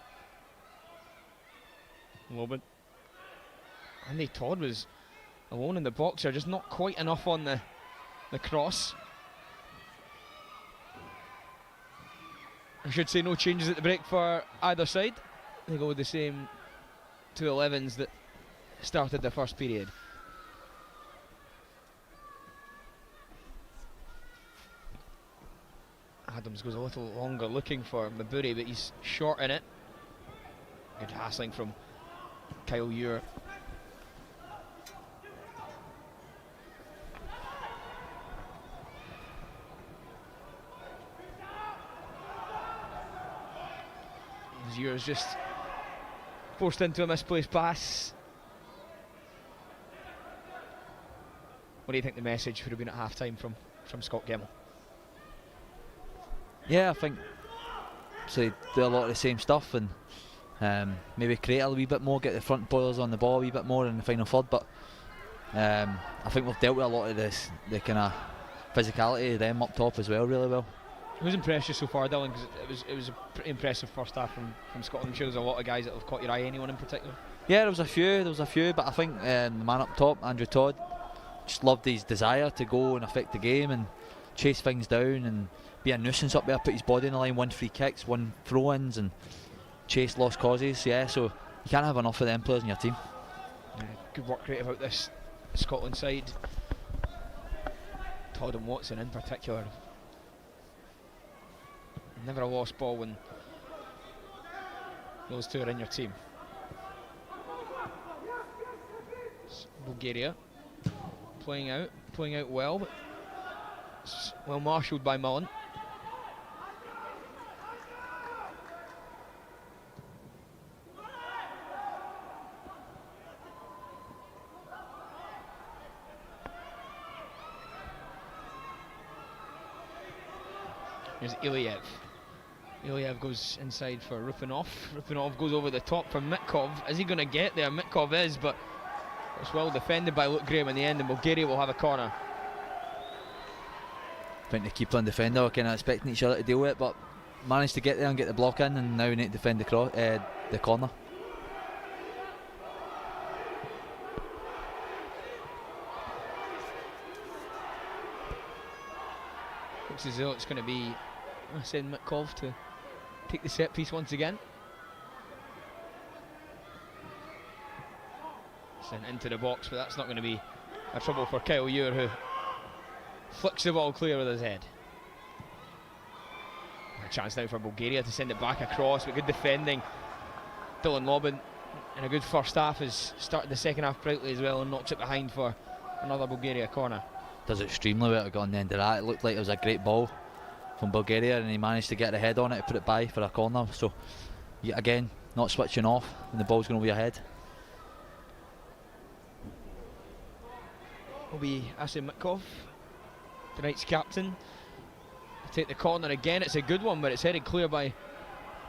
Moment. Andy Todd was alone in the box here, just not quite enough on the cross. I should say no changes at the break for either side. They go with the same 2 11s that started the first period. Adams goes a little longer looking for Maburi, but he's short in it. Good hassling from Kyle Ure. Ure's just forced into a misplaced pass. What do you think the message would have been at half-time from Scott Gemmell? Yeah, I think so. Do a lot of the same stuff and maybe create a wee bit more, get the front boilers on the ball a wee bit more in the final third. But I think we've dealt with a lot of the kind of physicality of them up top as well, really well. Who's impressed you so far, Dylan? Because it was a pretty impressive first half from Scotland. I'm sure there's a lot of guys that have caught your eye. Anyone in particular? Yeah, there was a few, but I think the man up top, Andrew Todd, just loved his desire to go and affect the game and chase things down and be a nuisance up there, put his body in the line, win free kicks, win throw-ins and chase lost causes. Yeah, so you can't have enough of them players in your team. Yeah, good work rate about this Scotland side. Todd and Watson in particular. Never a lost ball when those two are in your team. It's Bulgaria playing out well, but well marshalled by Mullen. Here's Iliev. Iliev goes inside for Rupanov. Rupanov goes over the top for Mitkov. Is he going to get there? Mitkov is, but it's well defended by Luke Graham in the end, and Bulgaria will have a corner. I think the keeper and defender are kind of expecting each other to deal with it, but managed to get there and get the block in, and now we need to defend the corner. Looks as though it's going to be send Mitkov to take the set piece once again. Sent into the box, but that's not going to be a trouble for Kyle Ure, who flicks the ball clear with his head. chance now for Bulgaria to send it back across, but good defending. Dylan Lobban in a good first half has started the second half brightly as well and knocks it behind for another Bulgaria corner. Does extremely well to get on the end of that. It looked like it was a great ball from Bulgaria, and he managed to get a head on it to put it by for a corner. So yet again, not switching off when the ball's going to be ahead. Will be Asim Mitkov, tonight's captain. Take the corner again. It's a good one, but it's headed clear by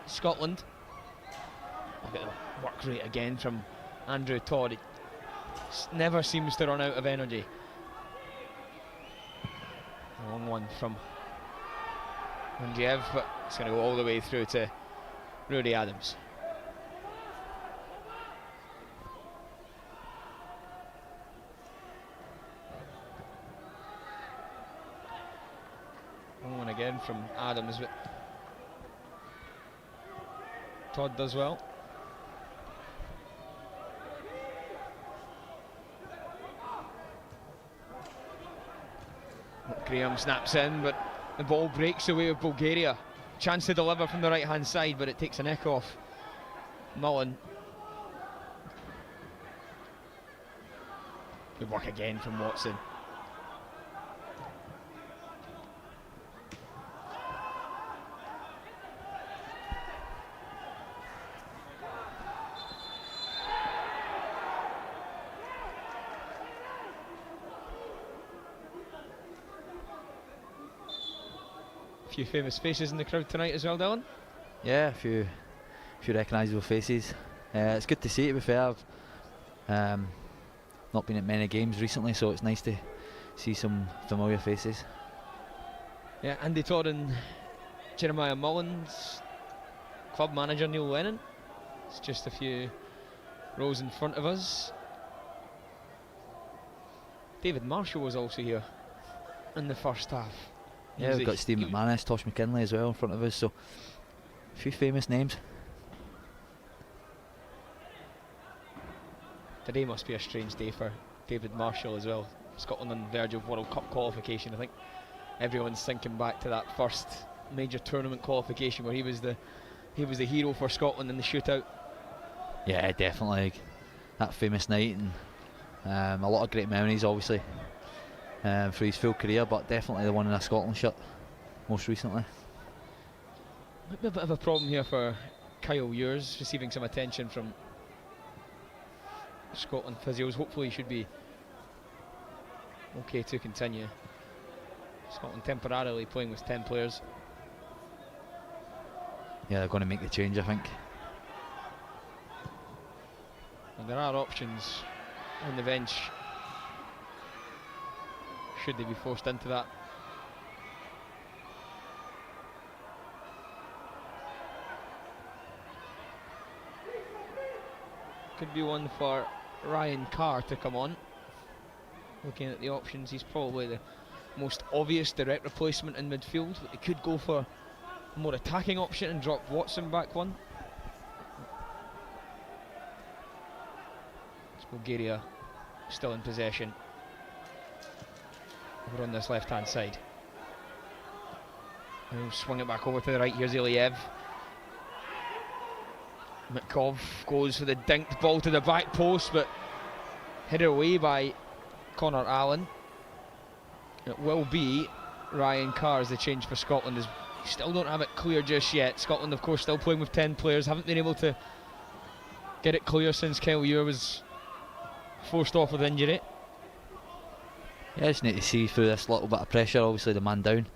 Scotland. Look at the work rate again from Andrew Todd. It never seems to run out of energy. A long one from Andreev, but it's going to go all the way through to Rudy Adams. Long one again from Adams, but Todd does well. Graham snaps in, but the ball breaks away with Bulgaria. Chance to deliver from the right hand side, but it takes a neck off Mullen. Good work again from Watson. A few famous faces in the crowd tonight as well, Dylan. Yeah, a few recognisable faces. It's good to see, to be fair. I've not been at many games recently, so it's nice to see some familiar faces. Yeah, Andy Todd and Jeremiah Mullins, club manager Neil Lennon. It's just a few rows in front of us. David Marshall was also here in the first half. Yeah, we've got Steve McManus, Tosh McKinley as well in front of us, so a few famous names. Today must be a strange day for David Marshall as well. Scotland on the verge of World Cup qualification. I think everyone's thinking back to that first major tournament qualification where he was the hero for Scotland in the shootout. Yeah, definitely. That famous night, and a lot of great memories, obviously, for his full career, but definitely the one in a Scotland shirt most recently. Might be a bit of a problem here for Kyle Ewers, receiving some attention from Scotland physios. Hopefully he should be okay to continue. Scotland temporarily playing with 10 players. Yeah, they're going to make the change, I think. And there are options on the bench should they be forced into that. Could be one for Ryan Carr to come on. Looking at the options, he's probably the most obvious direct replacement in midfield, but they could go for a more attacking option and drop Watson back one. It's Bulgaria still in possession over on this left hand side. He'll swing it back over to the right. Here's Iliev. Mitkov goes for the dinked ball to the back post, but hit away by Connor Allen. It will be Ryan Carr as the change for Scotland, as we still don't have it clear just yet. Scotland, of course, still playing with 10 players, haven't been able to get it clear since Kyle Ewers was forced off with injury. Yeah, just need to see through this little bit of pressure, obviously the man down.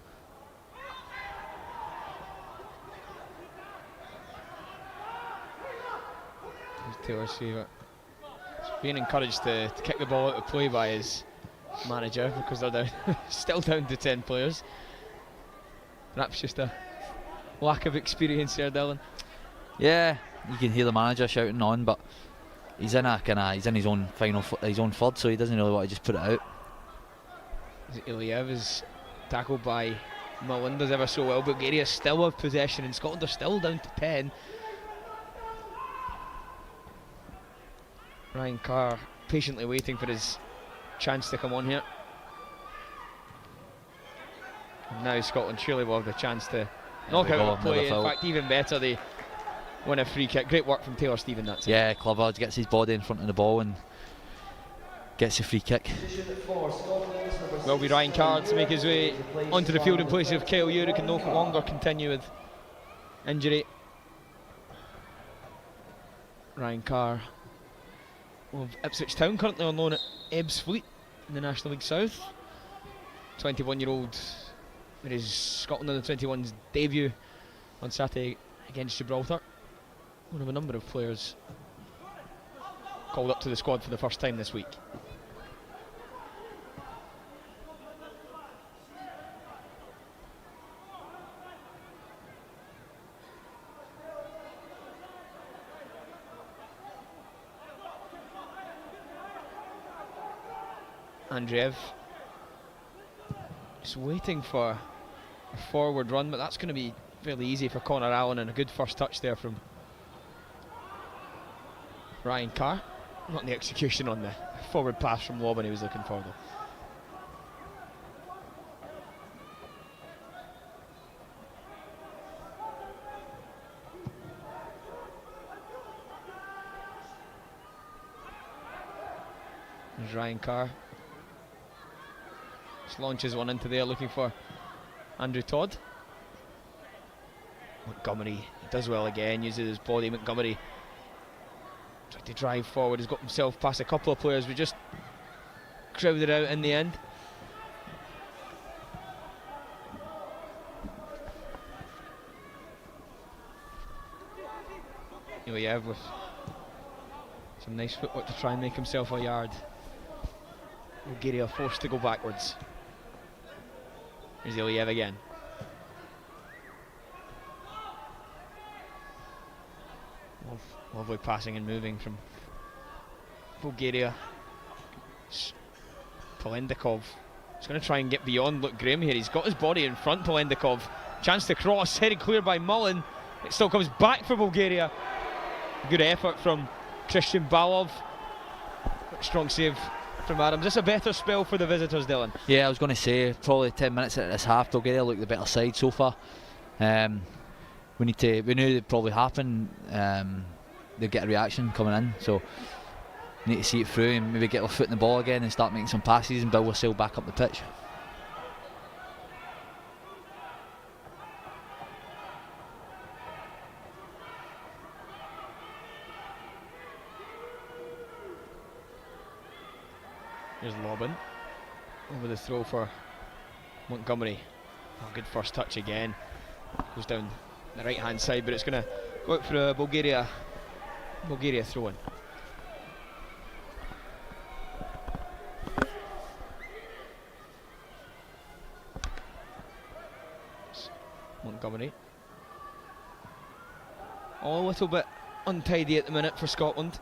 Taylor Swift being encouraged to kick the ball out of play by his manager because they're down still down to 10 players. Perhaps just a lack of experience there, Dylan. Yeah, you can hear the manager shouting on, but he's in his own his own third, so he doesn't really want to just put it out. Iliev is tackled by Mullen, does ever so well. Bulgaria still have possession and Scotland are still down to 10. Ryan Carr patiently waiting for his chance to come on here. And now Scotland surely will have the chance to Knockout play, in fact, even better. They win a free kick. Great work from Taylor Stephen. That's yeah, clever. Gets his body in front of the ball and gets a free kick. Will be Ryan Carr to make his way onto the field in place of Kyle Urick and no longer continue with injury. Ryan Carr of Ipswich Town, currently on loan at Ebbsfleet in the National League South. 21-year-old with his Scotland Under-21s debut on Saturday against Gibraltar. One of a number of players called up to the squad for the first time this week. Andreev just waiting for a forward run, but that's going to be fairly easy for Connor Allen, and a good first touch there from Ryan Carr. Not the execution on the forward pass from Lobban he was looking for though. There's Ryan Carr. Just launches one into there looking for Andrew Todd. Montgomery, he does well again, uses his body. Montgomery tried to drive forward, he's got himself past a couple of players, but just crowded out in the end. Iliev with some nice footwork to try and make himself a yard. Bulgaria forced to go backwards. Here's Iliev again. Lovely passing and moving from Bulgaria. Polendikov is going to try and get beyond Luke Graham here. He's got his body in front, Polendikov. Chance to cross, headed clear by Mullen. It still comes back for Bulgaria. Good effort from Christian Balov. Strong save from Adams. This is a better spell for the visitors, Dylan. Yeah, I was going to say, probably 10 minutes at this half, Bulgaria look the better side so far. We knew it'd probably happen. They'd get a reaction coming in, so we need to see it through and maybe get our foot in the ball again and start making some passes and build ourselves back up the pitch. Here's Lobban over the throw for Montgomery. Oh, good first touch again. Goes down the right hand side, but it's going to go out for a Bulgaria throw in. Montgomery. Oh, a little bit untidy at the minute for Scotland.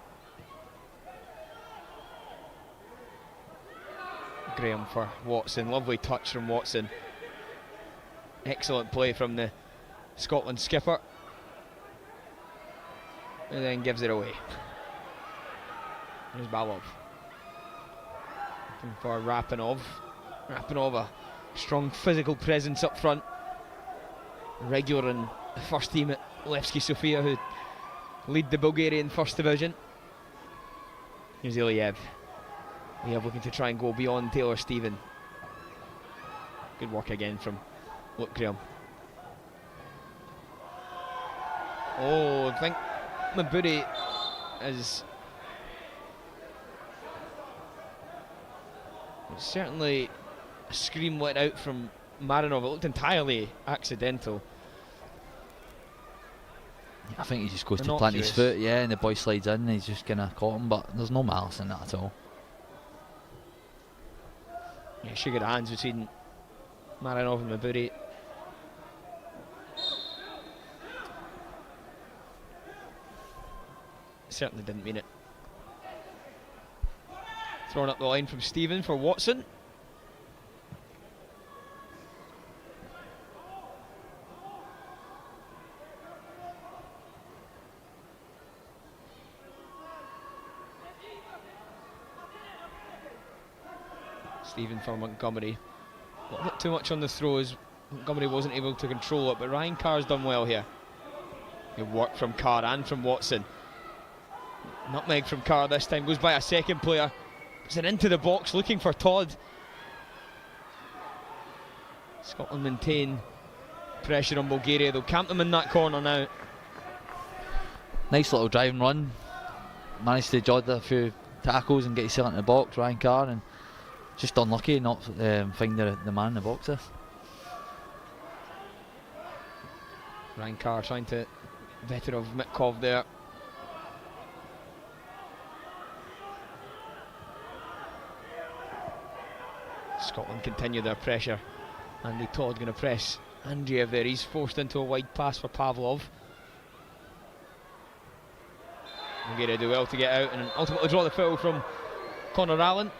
Graham for Watson. Lovely touch from Watson. Excellent play from the Scotland skipper. And then gives it away. Here's Balov. Looking for Rapinov. Rapinov, a strong physical presence up front. Regular in the first team at Levski Sofia, who lead the Bulgarian first division. Here's Iliev. Iliev looking to try and go beyond Taylor Stephen. Good work again from Luke Graham. Oh, I think Mabudi is certainly a scream let out from Marinov. It looked entirely accidental. I think he just goes to plant his foot, yeah, and the boy slides in and he's just kind of caught him, but there's no malice in that at all. Yeah, sugar hands between Marinov and Mabudi. Certainly didn't mean it. Thrown up the line from Stephen for Watson. Stephen for Montgomery. A little bit too much on the throws Montgomery wasn't able to control it, but Ryan Carr's done well here. Good work from Carr and from Watson. Nutmeg from Carr this time, goes by a second player. Puts it into the box looking for Todd. Scotland maintain pressure on Bulgaria. They'll camp them in that corner now. Nice little drive and run. Managed to jog a few tackles and get himself into the box, Ryan Carr, and just unlucky not find the man in the box there. Ryan Carr trying to vetter of Mitkov there. Scotland continue their pressure. Andy Todd going to press Andreev there. He's forced into a wide pass for Pavlov. Bulgaria do well to get out and ultimately draw the foul from Connor Allen.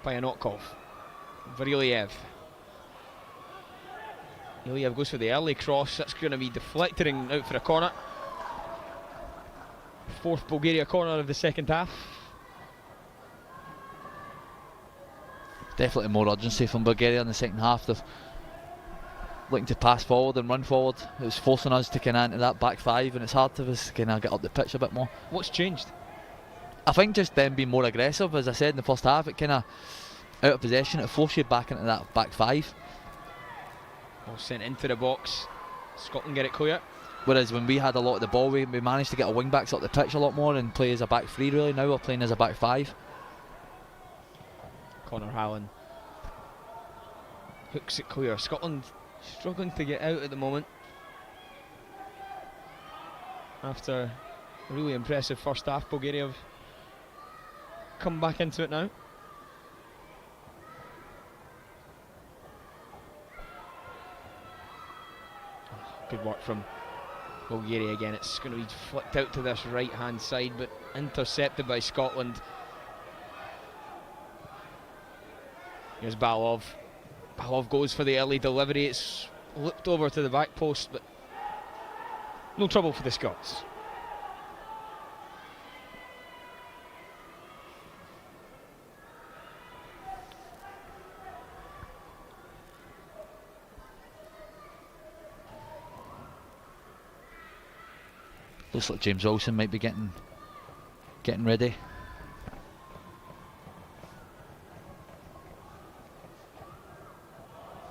Payanotkov. Variliev. Iliev goes for the early cross. That's going to be deflected and out for a corner. Fourth Bulgaria corner of the second half. Definitely more urgency from Bulgaria in the second half. They're looking to pass forward and run forward. It was forcing us to kind of into that back five, and it's hard to us kind of get up the pitch a bit more. What's changed? I think just them being more aggressive. As I said in the first half, it kind of out of possession, it forced you back into that back five. All sent into the box. Scotland get it clear. Whereas when we had a lot of the ball, we managed to get our wing backs up the pitch a lot more and play as a back three really. Now we're playing as a back five. Connor Allen hooks it clear. Scotland struggling to get out at the moment after a really impressive first half. Bulgaria have come back into it now. Good work from Bulgaria again. It's going to be flicked out to this right hand side, but intercepted by Scotland. Here's Balov. Balov goes for the early delivery. It's looped over to the back post, but no trouble for the Scots. Looks like James Wilson might be getting ready.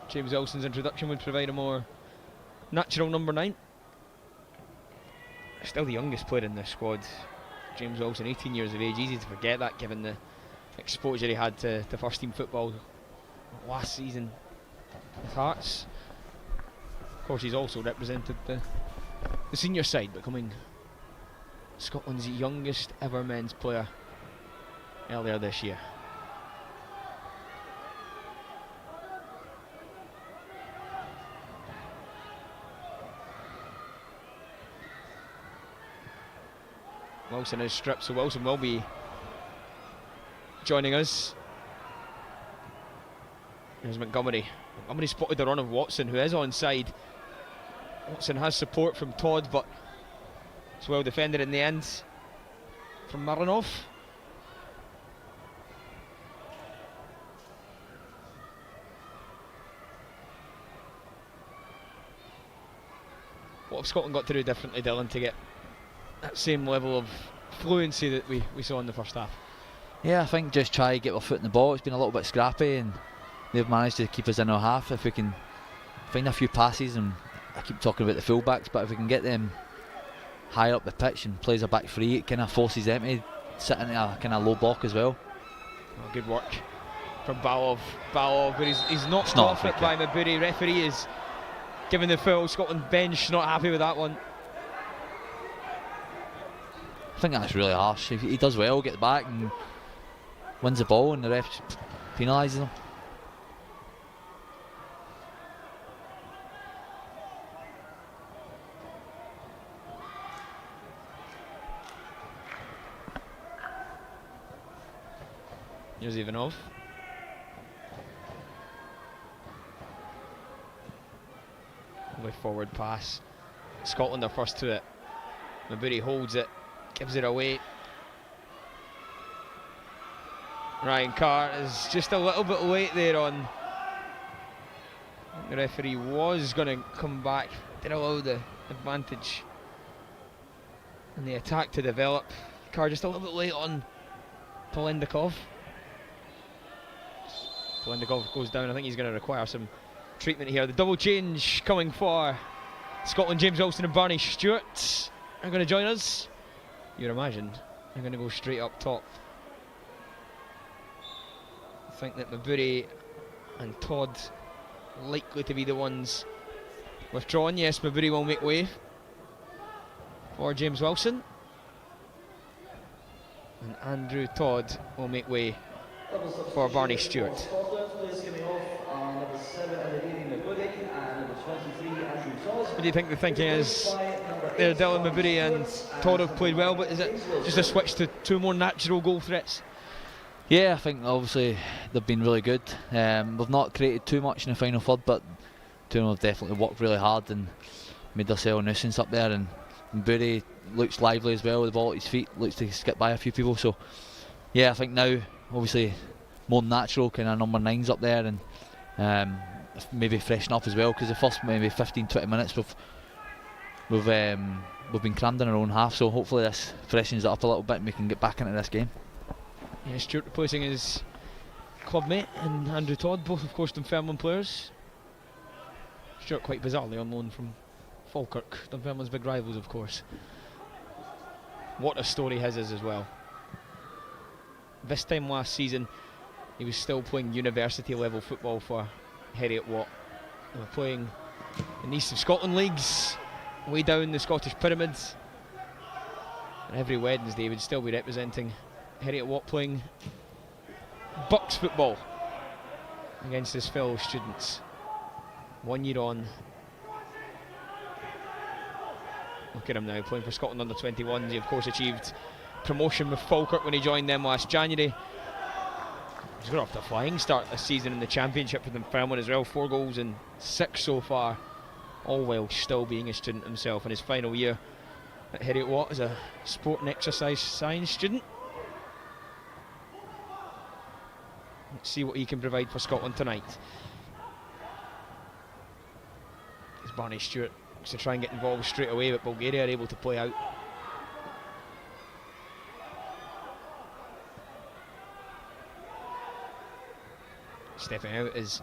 James Wilson's introduction would provide a more natural number 9. Still the youngest player in this squad. James Wilson, 18 years of age. Easy to forget that given the exposure he had to first team football last season with Hearts. Of course, he's also represented the senior side, becoming Scotland's youngest ever men's player earlier this year. Wilson is stripped, so Wilson will be joining us. Here's Montgomery. Montgomery spotted the run of Watson, who is onside. Watson has support from Todd, but it's well defended in the end from Marinov. What have Scotland got to do differently, Dylan, to get that same level of fluency that we saw in the first half? Yeah, I think just try to get our foot in the ball. It's been a little bit scrappy and they've managed to keep us in our half. If we can find a few passes, and I keep talking about the fullbacks, but if we can get them higher up the pitch and plays a back three, it kind of forces them to sit in a kind of low block as well. Oh, good work from Balov, but he's not caught it by Maburi. Referee is giving the foul. Scotland bench not happy with that one. I think that's really harsh. If he does well, get back and wins the ball, and the ref penalises him. Here's Ivanov. Way forward pass. Scotland are first to it. Maburi holds it, gives it away. Ryan Carr is just a little bit late there on. The referee was going to come back, did allow the advantage and the attack to develop. Carr just a little bit late on Polendikov. Polendikov goes down. I think he's going to require some treatment here. The double change coming for Scotland. James Wilson and Barney Stewart are going to join us. You'd imagine they're going to go straight up top. I think that Mabury and Todd likely to be the ones withdrawn. Yes, Mabury will make way for James Wilson, and Andrew Todd will make way for Barney Stewart. What do you think the thinking is there? Dylan Mabury and Todd have played well, but is it just a switch to two more natural goal threats? Yeah, I think obviously they've been really good. We've not created too much in the final third, but two of them have definitely worked really hard and made themselves a nuisance up there. And Mabury looks lively as well with the ball at his feet, looks to skip by a few people. So yeah, I think now obviously more natural kind of number 9s up there, and maybe freshen up as well, because the first maybe 15-20 minutes we've been crammed in our own half. So hopefully this freshens it up a little bit and we can get back into this game. Yeah, Stewart replacing his club mate and Andrew Todd, both of course Dunfermline players. Stewart quite bizarrely on loan from Falkirk, Dunfermline's big rivals of course. What a story his is as well. This time last season he was still playing university level football for Heriot Watt. They were playing in the East of Scotland leagues, way down the Scottish pyramids, and every Wednesday he would still be representing Heriot Watt, playing Bucks football against his fellow students. 1 year on. Look at him now, playing for Scotland Under-21s. He of course achieved promotion with Falkirk when he joined them last January. He's got off to a flying start this season in the Championship for Dunfermline as well. 4 goals and 6 so far, all while still being a student himself in his final year at Heriot Watt as a sport and exercise science student. Let's see what he can provide for Scotland tonight. As Barney Stewart looks to try and get involved straight away, but Bulgaria are able to play out. Stepping out is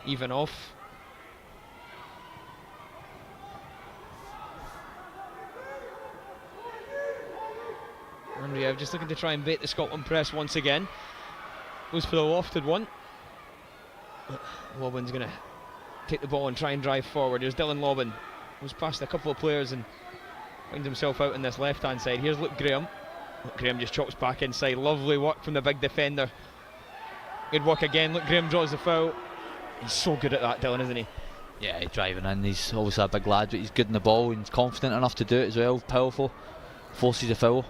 Ivanov. Andreev just looking to try and bait the Scotland press once again. Goes for the lofted one. Lobben's going to take the ball and try and drive forward. Here's Dylan Lobben. Goes past a couple of players and finds himself out on this left hand side. Here's Luke Graham. Luke Graham just chops back inside. Lovely work from the big defender. Good work again. Luke Graham draws the foul. He's so good at that, Dylan, isn't he? Yeah, he's driving in. He's obviously a big lad, but he's good in the ball and he's confident enough to do it as well. Powerful. Forces a foul.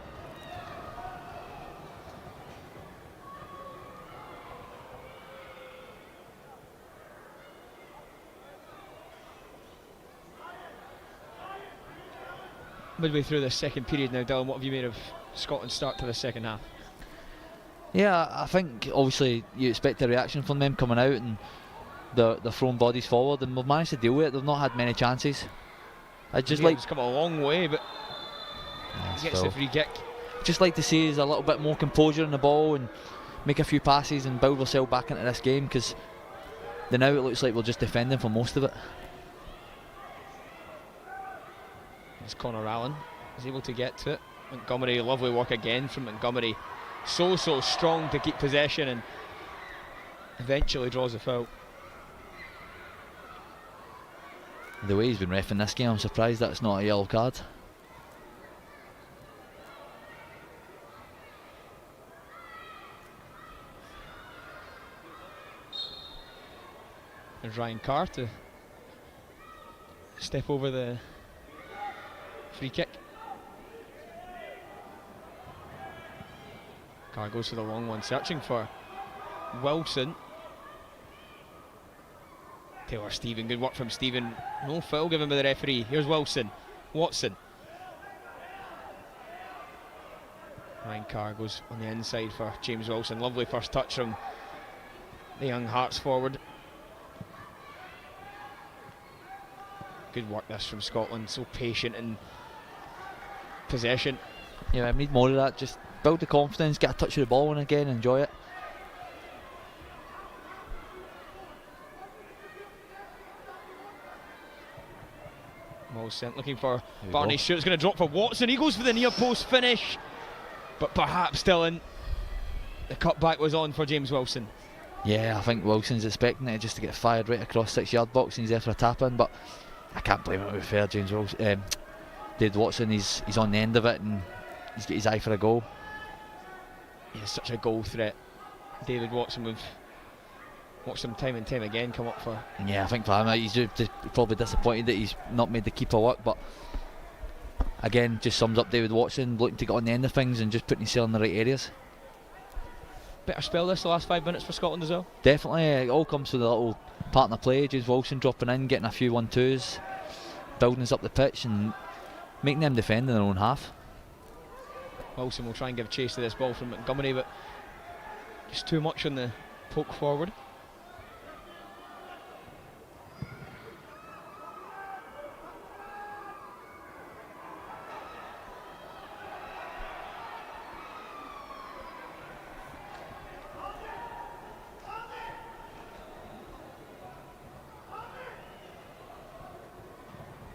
Midway through this second period now, Dylan, what have you made of Scotland's start to the second half? Yeah, I think obviously you expect a reaction from them coming out and they're throwing bodies forward, and we've managed to deal with it. They've not had many chances. I just like it's come a long way, but he gets the free kick. Just like to see is a little bit more composure in the ball and make a few passes and build ourselves back into this game, because now it looks like we're just defending for most of it. As Connor Allen is able to get to it. Montgomery, lovely work again from Montgomery. So strong to keep possession and eventually draws a foul. The way he's been reffing this game, I'm surprised that's not a yellow card. There's Ryan Carr to step over the free kick. Carr goes for the long one, searching for Wilson. Taylor Stephen, good work from Stephen. No foul given by the referee. Here's Wilson. Watson. Ryan Carr goes on the inside for James Wilson. Lovely first touch from the young Hearts forward. Good work this from Scotland, so patient in possession. Yeah, I need more of that. Just build the confidence, get a touch of the ball and again, enjoy it. Ball sent, looking for Barney Stewart's going to drop for Watson. He goes for the near post finish, but perhaps still in. The cutback was on for James Wilson. Yeah, I think Wilson's expecting it just to get fired right across 6-yard box, and he's there for a tap in. But I can't blame him, to be fair. James Wilson, David Watson, he's on the end of it, and he's got his eye for a goal. He's such a goal threat. David Watson, we've watched him time and time again come up for. Yeah, I think for him, he's probably disappointed that he's not made the keeper work, but again, just sums up David Watson looking to get on the end of things and just putting himself in the right areas. Better spell this the last 5 minutes for Scotland as well. Definitely, it all comes with a little partner play. James Wilson dropping in, getting a few 1-2s, building us up the pitch and making them defend in their own half. Wilson will try and give chase to this ball from Montgomery, but just too much on the poke forward.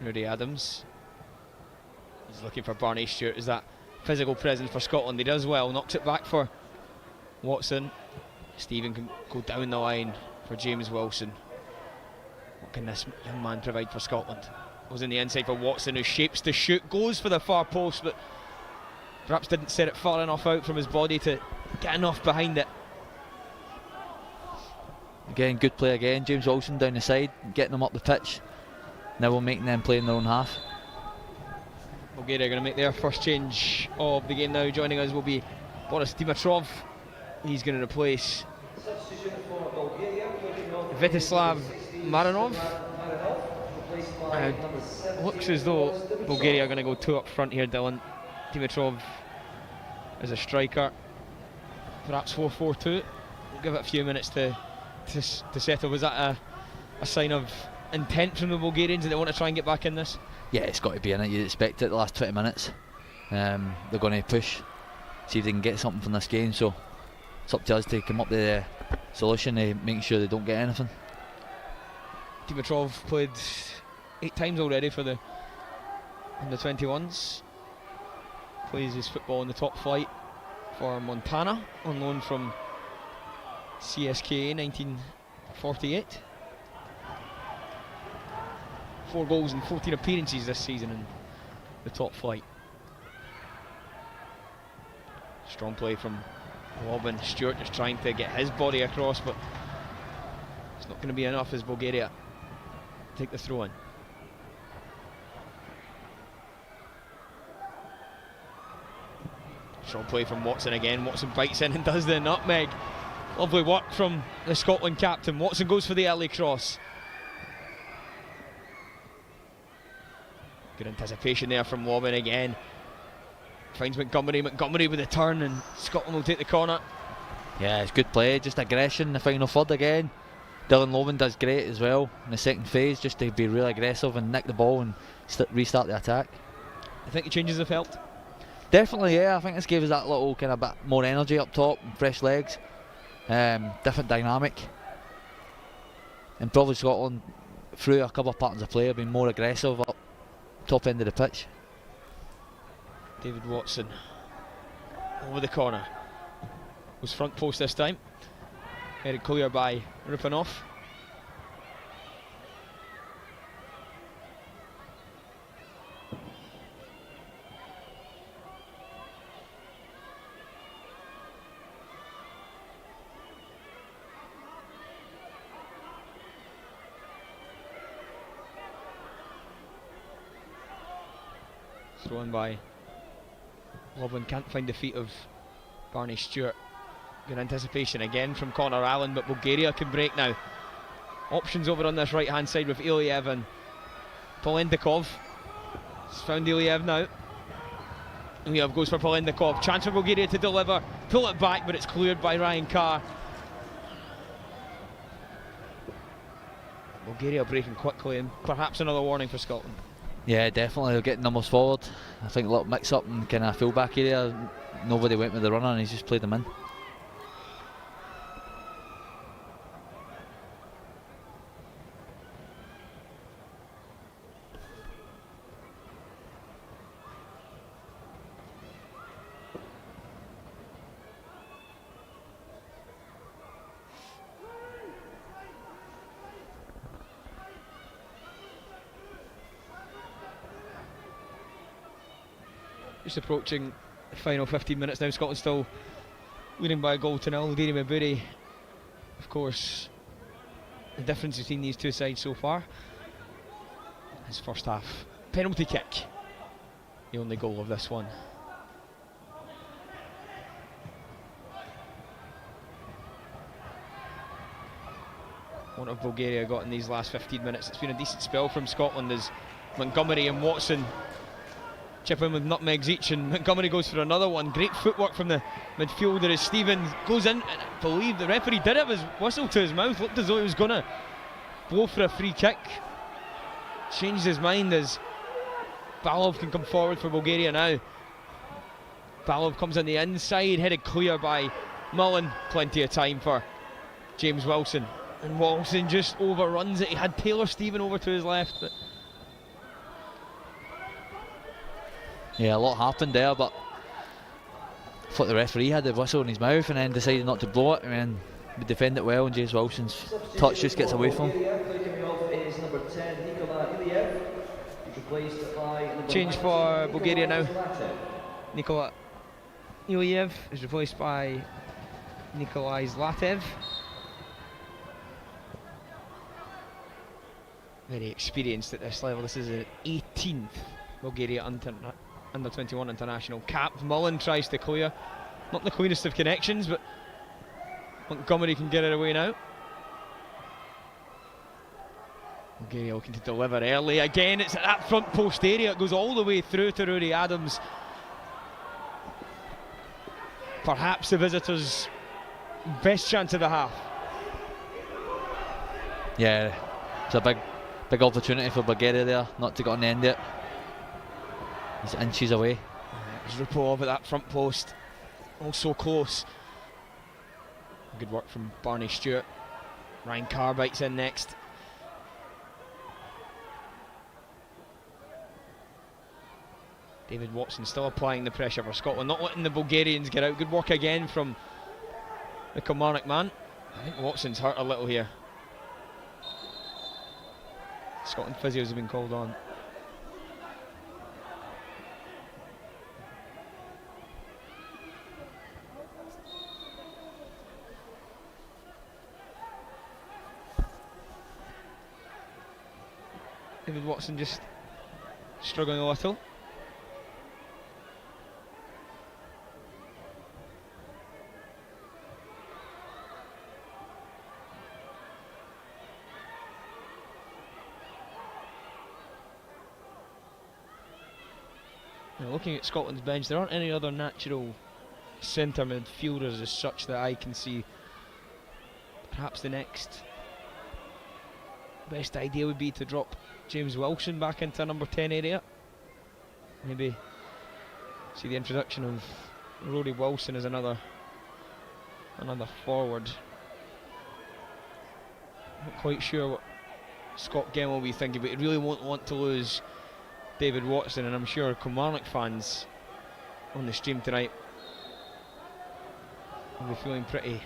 Rudy Adams, he's looking for Barney Stewart. Is that physical presence for Scotland? He does well, knocks it back for Watson. Stephen can go down the line for James Wilson. What can this young man provide for Scotland? Goes in the inside for Watson, who shapes the shoot, goes for the far post, but perhaps didn't set it far enough out from his body to get enough behind it. Again, good play again. James Wilson down the side, getting them up the pitch. Now we're making them play in their own half. Bulgaria are going to make their first change of the game now. Joining us will be Boris Dimitrov. He's going to replace Vitislav Marinov. Looks as though Bulgaria are going to go two up front here, Dylan. Dimitrov as a striker. Perhaps 4-4-2. We'll give it a few minutes to settle. Was that a sign of intent from the Bulgarians that they want to try and get back in this? Yeah, it's got to be in it. You'd expect it the last 20 minutes. They're going to push, see if they can get something from this game. So it's up to us to come up with a solution to making sure they don't get anything. Dimitrov played 8 times already for the Under-21s. Plays his football in the top flight for Montana, on loan from CSKA 1948. 4 goals and 14 appearances this season in the top flight. Strong play from Robin. Stewart just trying to get his body across, but it's not going to be enough as Bulgaria take the throw in. Strong play from Watson again. Watson bites in and does the nutmeg. Lovely work from the Scotland captain. Watson goes for the early cross. Good anticipation there from Robin again. Finds Montgomery. Montgomery with a turn, and Scotland will take the corner. Yeah, it's good play, just aggression in the final third again. Dylan Loman does great as well in the second phase, just to be really aggressive and nick the ball and restart the attack. I think the changes have helped. Definitely, yeah. I think this gave us that little kind of bit more energy up top and fresh legs. Different dynamic. And probably Scotland, through a couple of patterns of play, have been more aggressive up top end of the pitch. David Watson over the corner. Was front post this time. Eric Collier by Rupanov. Thrown by Loveland, can't find the feet of Barney Stewart. Good anticipation again from Connor Allen, but Bulgaria can break now. Options over on this right hand side with Iliev and Polendikov. He's found Iliev now. Uliev goes for Polendikov. Chance for Bulgaria to deliver. Pull it back, but it's cleared by Ryan Carr. Bulgaria breaking quickly, and perhaps another warning for Scotland. Yeah, definitely. They're getting numbers forward. I think a little mix up in kind of full back area. Nobody went with the runner and he's just played them in. Just approaching the final 15 minutes now. Scotland still leading by a goal to nil. Diri Maburi, of course, the difference between these two sides so far. His first half penalty kick, the only goal of this one. What have Bulgaria got in these last 15 minutes? It's been a decent spell from Scotland as Montgomery and Watson chip in with nutmegs each, and Montgomery goes for another one. Great footwork from the midfielder as Stevens goes in, and I believe the referee did have his whistle to his mouth. Looked as though he was going to blow for a free kick. Changed his mind as Balov can come forward for Bulgaria now. Balov comes on the inside, headed clear by Mullen. Plenty of time for James Wilson, and Wilson just overruns it. He had Taylor Stephen over to his left, but yeah, a lot happened there, but I thought the referee had the whistle in his mouth and then decided not to blow it, and then we defend it well, and James Wilson's touch just gets away from him. Change for Bulgaria now. Nikola Uliev is replaced by Nikolai Zlatev. Very experienced at this level. This is an 18th Bulgaria Under-21 international cap. Mullen tries to clear. Not the cleanest of connections, but Montgomery can get it away now. Bulgaria looking to deliver early. Again, it's at that front post area. It goes all the way through to Rory Adams. Perhaps the visitors' best chance of the half. Yeah, it's a big opportunity for Bulgaria there, not to get on the end of it. He's inches away. There's Rupov at that front post. Oh, so close. Good work from Barney Stewart. Ryan Carr bites in next. David Watson still applying the pressure for Scotland, not letting the Bulgarians get out. Good work again from the Kilmarnock man. I think Watson's hurt a little here. Scotland physios have been called on. David Watson just struggling a little. Now, looking at Scotland's bench, there aren't any other natural centre midfielders as such that I can see. Perhaps the next best idea would be to drop James Wilson back into number 10 area. Maybe see the introduction of Rory Wilson as another forward. Not quite sure what Scott Gemmell will be thinking, but he really won't want to lose David Watson, and I'm sure Kilmarnock fans on the stream tonight will be feeling pretty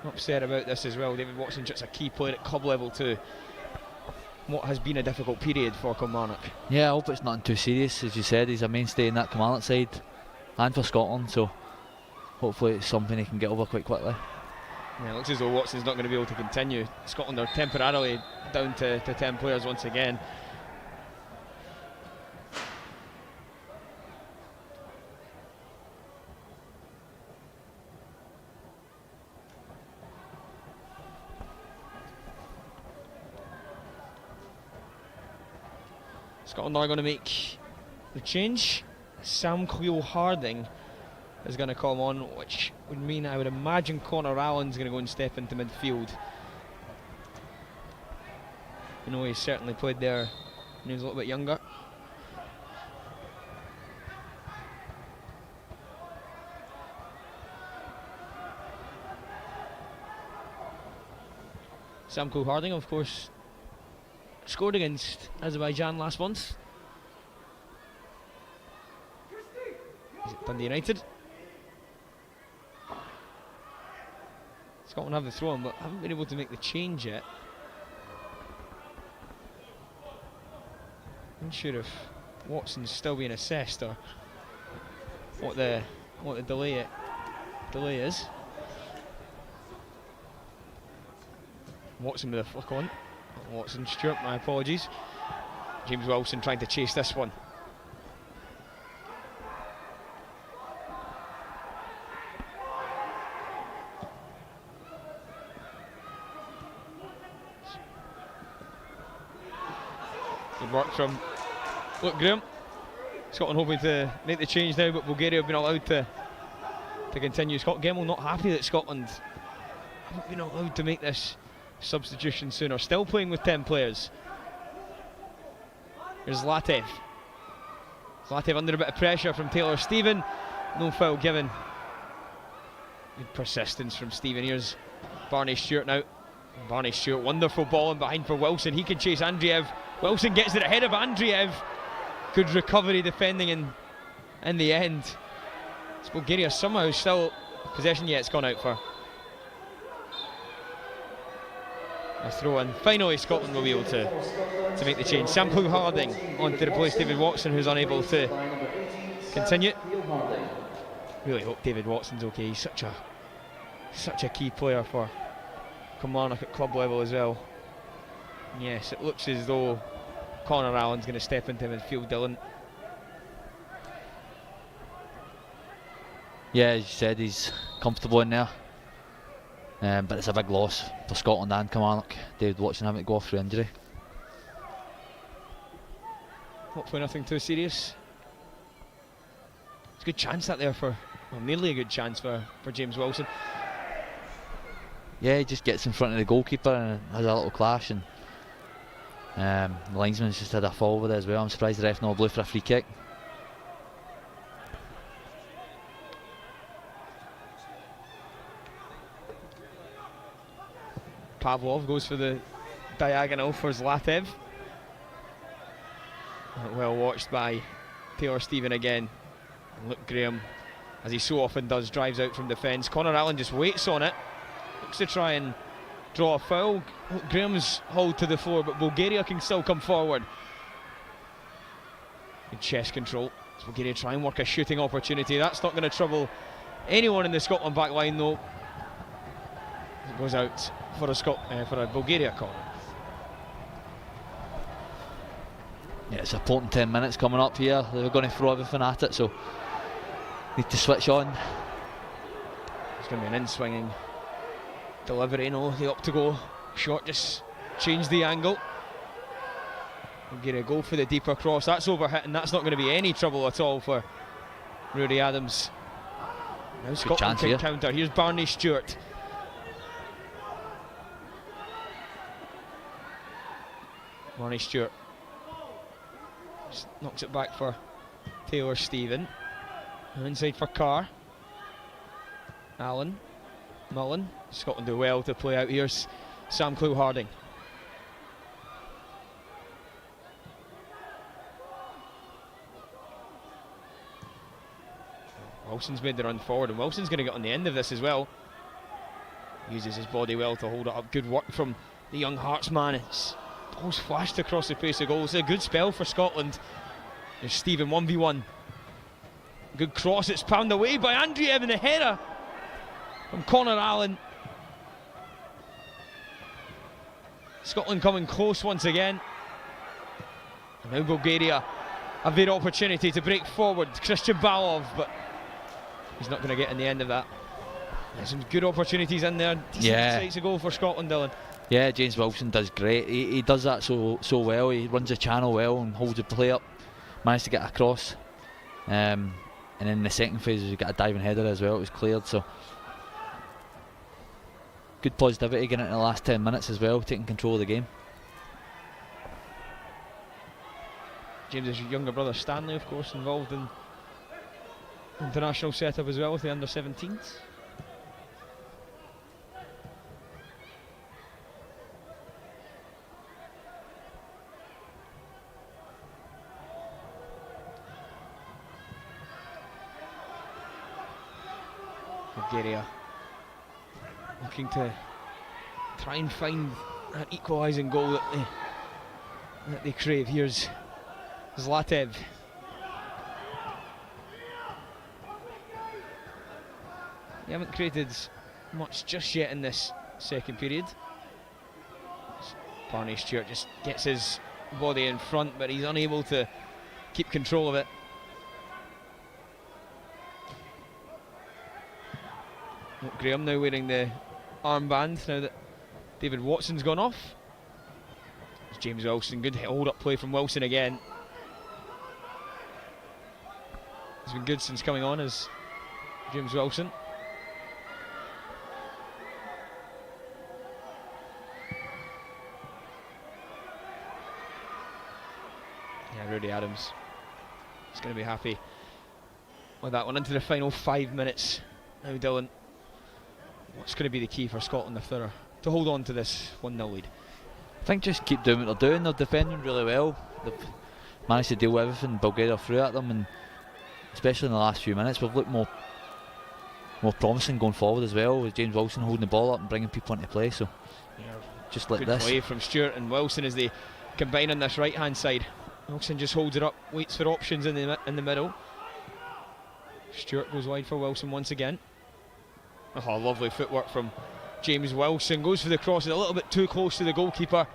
upset about this as well. David Watson just a key player at club level too. What has been a difficult period for Kilmarnock. Yeah, I hope it's nothing too serious. As you said, he's a mainstay in that Kilmarnock side and for Scotland, so hopefully it's something he can get over quite quickly. Yeah, it looks as though Watson's not going to be able to continue. Scotland are temporarily down to 10 players once again. Scotland are going to make the change. Sam Harding is going to come on, which would mean I would imagine Connor Allen's going to go and step into midfield. You know, he certainly played there when he was a little bit younger. Sam Harding, of course, scored against Azerbaijan last month. Is it Dundee United? Scotland have the throw-in, but haven't been able to make the change yet. I'm not sure if Watson's still being assessed or what the delay is. Watson with a flick on. Watson, Stewart, my apologies. James Wilson trying to chase this one. Good work from Luke Graham. Scotland hoping to make the change now, but Bulgaria have been allowed to continue. Scott Gemmell not happy that Scotland haven't been allowed to make this substitution sooner. Still playing with 10 players. Here's Zlatev. Zlatev under a bit of pressure from Taylor Stephen. No foul given. Good persistence from Stephen. Here's Barney Stewart now. Barney Stewart, wonderful ball in behind for Wilson. He can chase Andreev. Wilson gets it ahead of Andreev. Good recovery defending in the end. It's Bulgaria somehow still possession, yet it's gone out for a throw in. Finally Scotland will be able to make the change. Sam Harding on to replace David Watson, who's unable to continue. Really hope David Watson's okay. He's such a key player for Kilmarnock at club level as well. Yes, it looks as though Connor Allen's going to step into midfield, Dylan. Yeah, as you said, he's comfortable in there. But it's a big loss for Scotland and Kilmarnock. David Watson having to go off through injury. Hopefully nothing too serious. It's a good chance that there for, well, nearly a good chance for James Wilson. Yeah, he just gets in front of the goalkeeper and has a little clash, and the linesman's just had a fall with it as well. I'm surprised the ref not blew for a free kick. Pavlov goes for the diagonal for Zlatev. Well watched by Taylor Stephen again. And Luke Graham, as he so often does, drives out from defence. Connor Allen just waits on it. Looks to try and draw a foul. Luke Graham's hauled to the floor, but Bulgaria can still come forward. Good chest control. As Bulgaria try and work a shooting opportunity. That's not going to trouble anyone in the Scotland back line though. It goes out for a Bulgaria corner. Yeah, it's a important 10 minutes coming up here. They're going to throw everything at it, so need to switch on. It's going to be an in-swinging delivery. No, they opt to go short, just change the angle. Bulgaria go for the deeper cross. That's overhit, and that's not going to be any trouble at all for Rudy Adams. Now Scotland can counter. Here's Barney Stewart. Barney Stewart just knocks it back for Taylor Stephen. And inside for Carr. Allen. Mullen. Scotland do well to play out. Here's Sam Harding. Wilson's made the run forward, and Wilson's going to get on the end of this as well. Uses his body well to hold it up. Good work from the young Hearts man. It's ball's flashed across the face of goal. It's a good spell for Scotland. There's Stephen 1v1. Good cross, it's pounded away by Andreev, and the header from Connor Allen. Scotland coming close once again. And now Bulgaria have their opportunity to break forward. Christian Balov, but he's not going to get in the end of that. There's some good opportunities in there. Decent sights of goal for Scotland, Dylan. Yeah, James Wilson does great. He does that so well. He runs the channel well and holds the play up. Managed to get across. And in the second phase, we got a diving header as well. It was cleared, so good positivity getting into the last 10 minutes as well, taking control of the game. James's younger brother Stanley, of course, involved in international setup as well with the under-17s. Bulgaria looking to try and find that equalising goal that they crave. Here's Zlatev. They haven't created much just yet in this second period. Barney Stewart just gets his body in front, but he's unable to keep control of it. Graham now wearing the armband now that David Watson's gone off. It's James Wilson, good hold up play from Wilson again. He's been good since coming on as James Wilson. Yeah, Rudy Adams is going to be happy with that one. Into the final 5 minutes now, Dylan. What's going to be the key for Scotland if they're to hold on to this 1-0 lead? I think just keep doing what they're doing. They're defending really well. They've managed to deal with everything Bulgaria threw at them, and especially in the last few minutes, we've looked more promising going forward as well, with James Wilson holding the ball up and bringing people into play. So Yeah, just like good this. play from Stewart and Wilson as they combine on this right hand side. Wilson just holds it up, waits for options in the middle. Stewart goes wide for Wilson once again. Oh, lovely footwork from James Wilson. Goes for the cross, a little bit too close to the goalkeeper.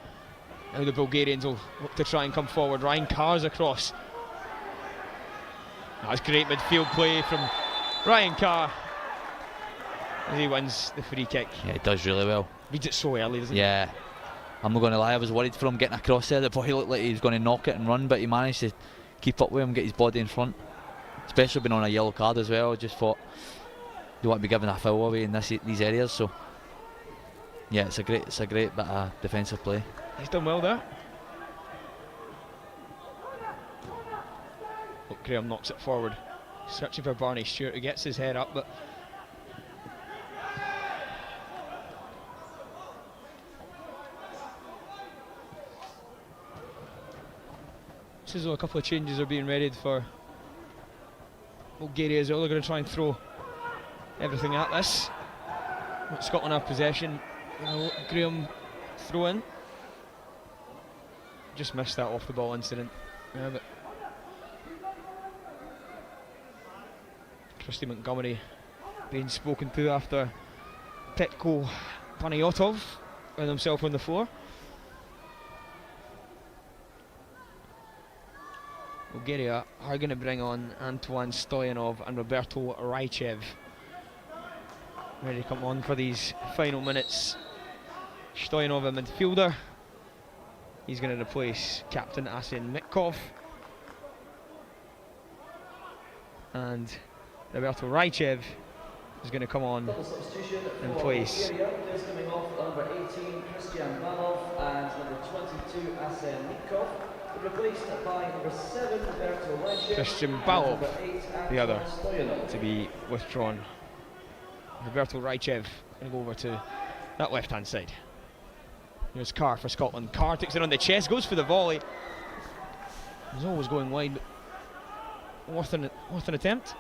Now the Bulgarians will look to try and come forward. Ryan Carr's across. That's great midfield play from Ryan Carr as he wins the free kick. Yeah, he does really well. Reads it so early, doesn't he? Yeah, I'm not going to lie, I was worried for him getting across there. The boy looked like he was going to knock it and run, but he managed to keep up with him, get his body in front. Especially being on a yellow card as well. I just thought you want to be giving a foul away in these areas. So yeah, it's a great bit of defensive play. He's done well there. Look, Graham knocks it forward, searching for Barney Stewart, who gets his head up, but this is a couple of changes are being readied for Bulgaria as well. They're going to try and throw everything at this. Scotland have possession. Graham throw in. Just missed that off the ball incident. Yeah, but Christy Montgomery being spoken to after Petko Panayotov found himself on the floor. Bulgaria are going to bring on Antoine Stoyanov and Roberto Raichev. Ready to come on for these final minutes. Stoyanov, a midfielder. He's going to replace captain Asen Mitkov. And Roberto Raichev is going to come on in place. Coming off number 18, Christian Balov, and number 22, Asen Mitkov. Replaced by number 7, Roberto Raichev. Christian Balov, the other, Stoyanov. to be withdrawn. Roberto Raichev going to go over to that left hand side. Here's Carr for Scotland. Carr takes it on the chest, goes for the volley. He's always going wide, but worth an attempt.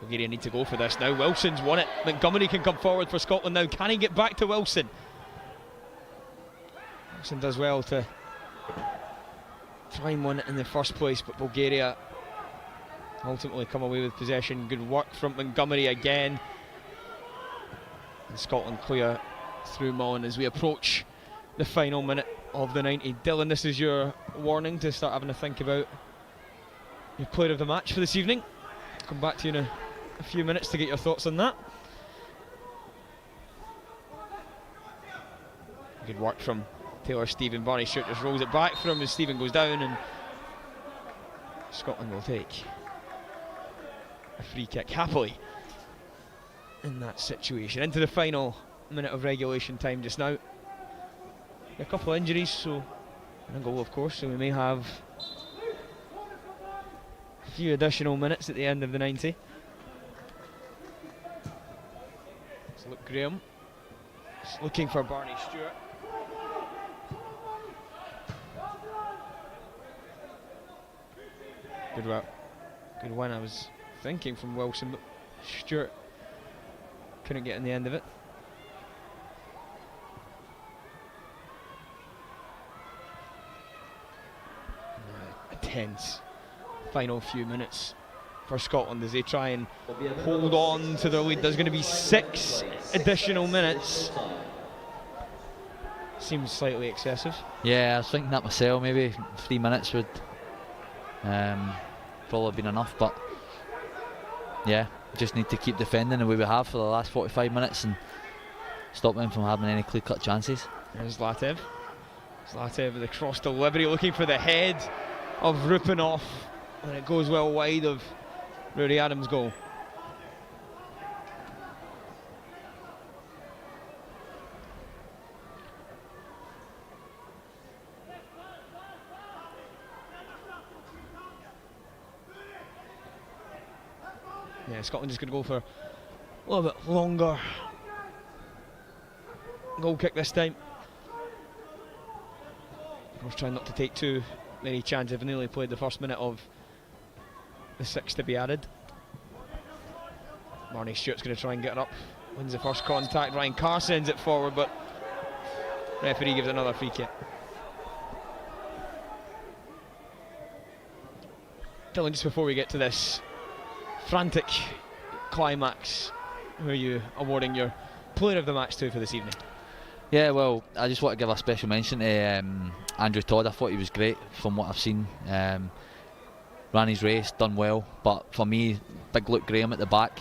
Bulgaria need to go for this now. Wilson's won it. Montgomery can come forward for Scotland now. Can he get back to Wilson? Wilson does well to try and win it in the first place, but Bulgaria ultimately come away with possession. Good work from Montgomery again. And Scotland clear through Mon as we approach the final minute of the 90. Dylan, this is your warning to start having to think about your player of the match for this evening. Come back to you in a few minutes to get your thoughts on that. Good work from Taylor Stephen. Barney Stewart just rolls it back for him as Stephen goes down, and Scotland will take a free kick happily in that situation. Into the final minute of regulation time just now. A couple of injuries, so and a goal of course, so we may have a few additional minutes at the end of the 90. So look, Graham just looking for Barney Stewart. Good win, I was thinking, from Wilson, but Stewart couldn't get in the end of it. A tense final few minutes for Scotland as they try and hold on to their lead. There's going to be 6 additional minutes. Seems slightly excessive. Yeah, I was thinking that myself. Maybe 3 minutes would probably have been enough, but yeah, just need to keep defending the way we have for the last 45 minutes and stop them from having any clear-cut chances. There's Zlatev with the cross delivery, looking for the head of Rupanov, and it goes well wide of Rory Adams' goal. Yeah, Scotland just going to go for a little bit longer goal kick this time. Of course, trying not to take too many chances. They've nearly played the first minute of the 6 to be added. Barney Stewart's going to try and get it up. Wins the first contact. Ryan Carr sends it forward, but referee gives another free kick. Dylan, just before we get to this frantic climax, who are you awarding your player of the match to for this evening? Yeah, well, I just want to give a special mention to Andrew Todd. I thought he was great from what I've seen. Ran his race, done well, but for me, big Luke Graham at the back,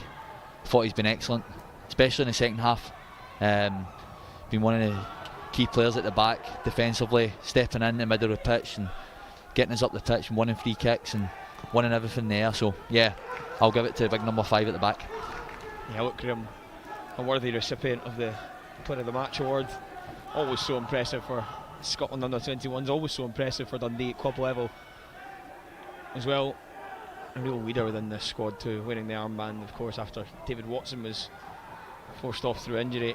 thought he's been excellent, especially in the second half. Been one of the key players at the back defensively, stepping in the middle of the pitch and getting us up the pitch and winning free kicks and winning everything there. So yeah, I'll give it to big number 5 at the back. Yeah, Luke Graham, a worthy recipient of the Player of the Match award. Always so impressive for Scotland Under-21s, always so impressive for Dundee at club level as well. A real leader within this squad too, wearing the armband of course after David Watson was forced off through injury.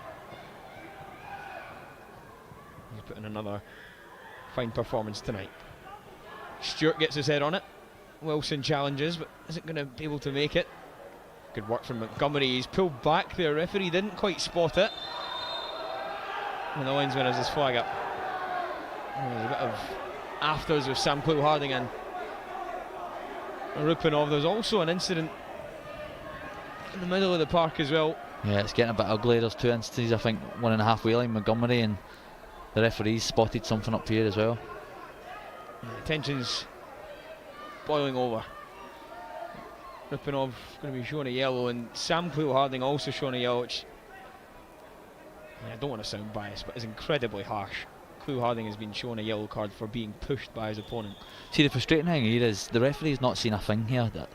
He's put in another fine performance tonight. Stewart gets his head on it. Wilson challenges but isn't going to be able to make it. Good work from Montgomery. He's pulled back there. Referee didn't quite spot it, and the linesman has his flag up. And there's a bit of afters with Sam Cleo-Harding and Rupanov. There's also an incident in the middle of the park as well. Yeah, it's getting a bit ugly. There's 2 instances, I think, one in a half wheeling Montgomery, and the referee's spotted something up here as well. Yeah, tension's boiling over. Rupanov going to be shown a yellow, and Sam Cleo-Harding also shown a yellow, which, I don't want to sound biased, but is incredibly harsh. Cleo-Harding has been shown a yellow card for being pushed by his opponent. See, the frustrating thing here is the referee's not seen a thing here. That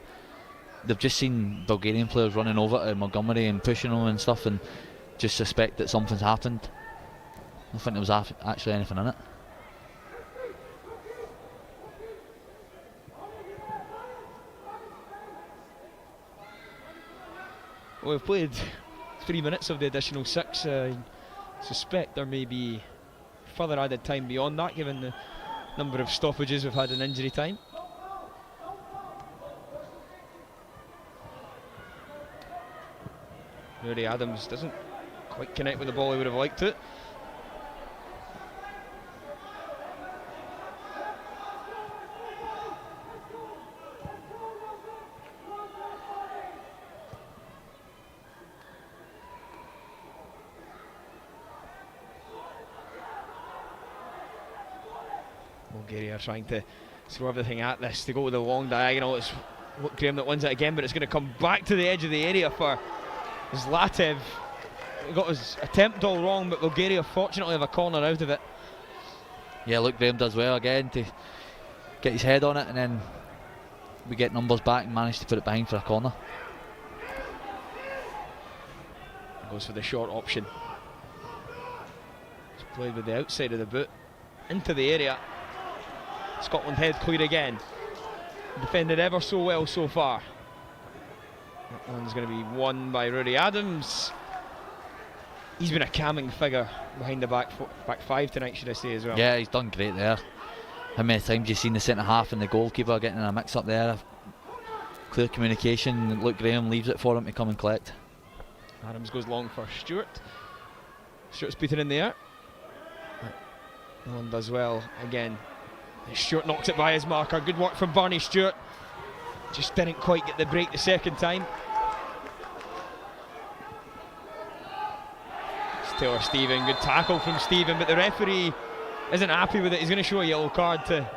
they've just seen Bulgarian players running over to Montgomery and pushing him and stuff, and just suspect that something's happened. I don't think there was actually anything in it. Well, we've played 3 minutes of the additional 6. I suspect there may be further added time beyond that, given the number of stoppages we've had in injury time. Rory Adams doesn't quite connect with the ball he would have liked it. Bulgaria trying to throw everything at this. They go with the long diagonal. It's Graham that wins it again, but it's going to come back to the edge of the area for Zlatev. He got his attempt all wrong, but Bulgaria fortunately have a corner out of it. Yeah, Luke Graham does well again to get his head on it, and then we get numbers back and manage to put it behind for a corner. Goes for the short option. It's played with the outside of the boot into the area. Scotland head clear again. Defended ever so well so far. That one's going to be won by Rory Adams. He's been a calming figure behind the back five tonight, should I say, as well. Yeah, he's done great there. How many times you've seen the centre half and the goalkeeper getting in a mix up there? Clear communication. Luke Graham leaves it for him to come and collect. Adams goes long for Stewart. Stewart's beaten in the air. No one does well again. Stewart knocks it by his marker. Good work from Barney Stewart. Just didn't quite get the break the second time. It's Taylor Stephen. Good tackle from Stephen, but the referee isn't happy with it. He's going to show a yellow card to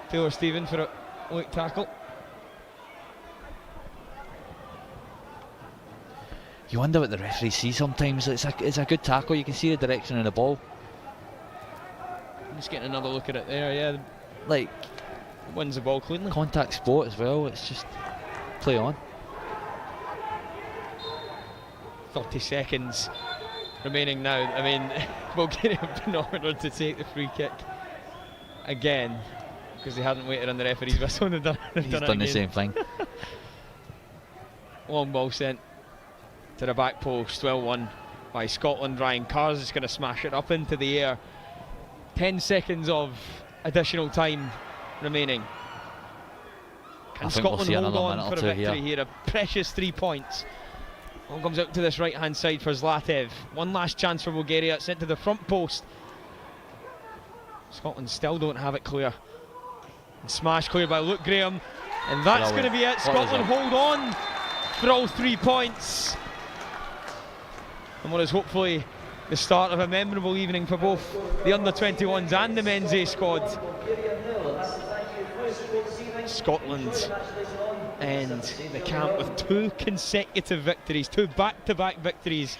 Taylor Stephen for a late tackle. You wonder what the referee sees sometimes. It's a good tackle. You can see the direction of the ball. Just getting another look at it there, yeah. Like, wins the ball cleanly. Contact sport as well. It's just play on. 30 seconds remaining now. I mean, Bulgaria have been ordered to take the free kick again because they hadn't waited on the referee's whistle. He's done the same thing. Long ball sent to the back post. Well won by Scotland. Ryan Carr's is going to smash it up into the air. 10 seconds of additional time remaining. Can Scotland hold on for a victory here? A precious 3 points. One comes out to this right hand side for Zlatev. One last chance for Bulgaria. It's sent to the front post. Scotland still don't have it clear. And smashed clear by Luke Graham. And that's going to be it. Scotland hold on for all 3 points. And what is hopefully the start of a memorable evening for both the under-21s and the men's A squad. Scotland end the camp with 2 consecutive victories, 2 back-to-back victories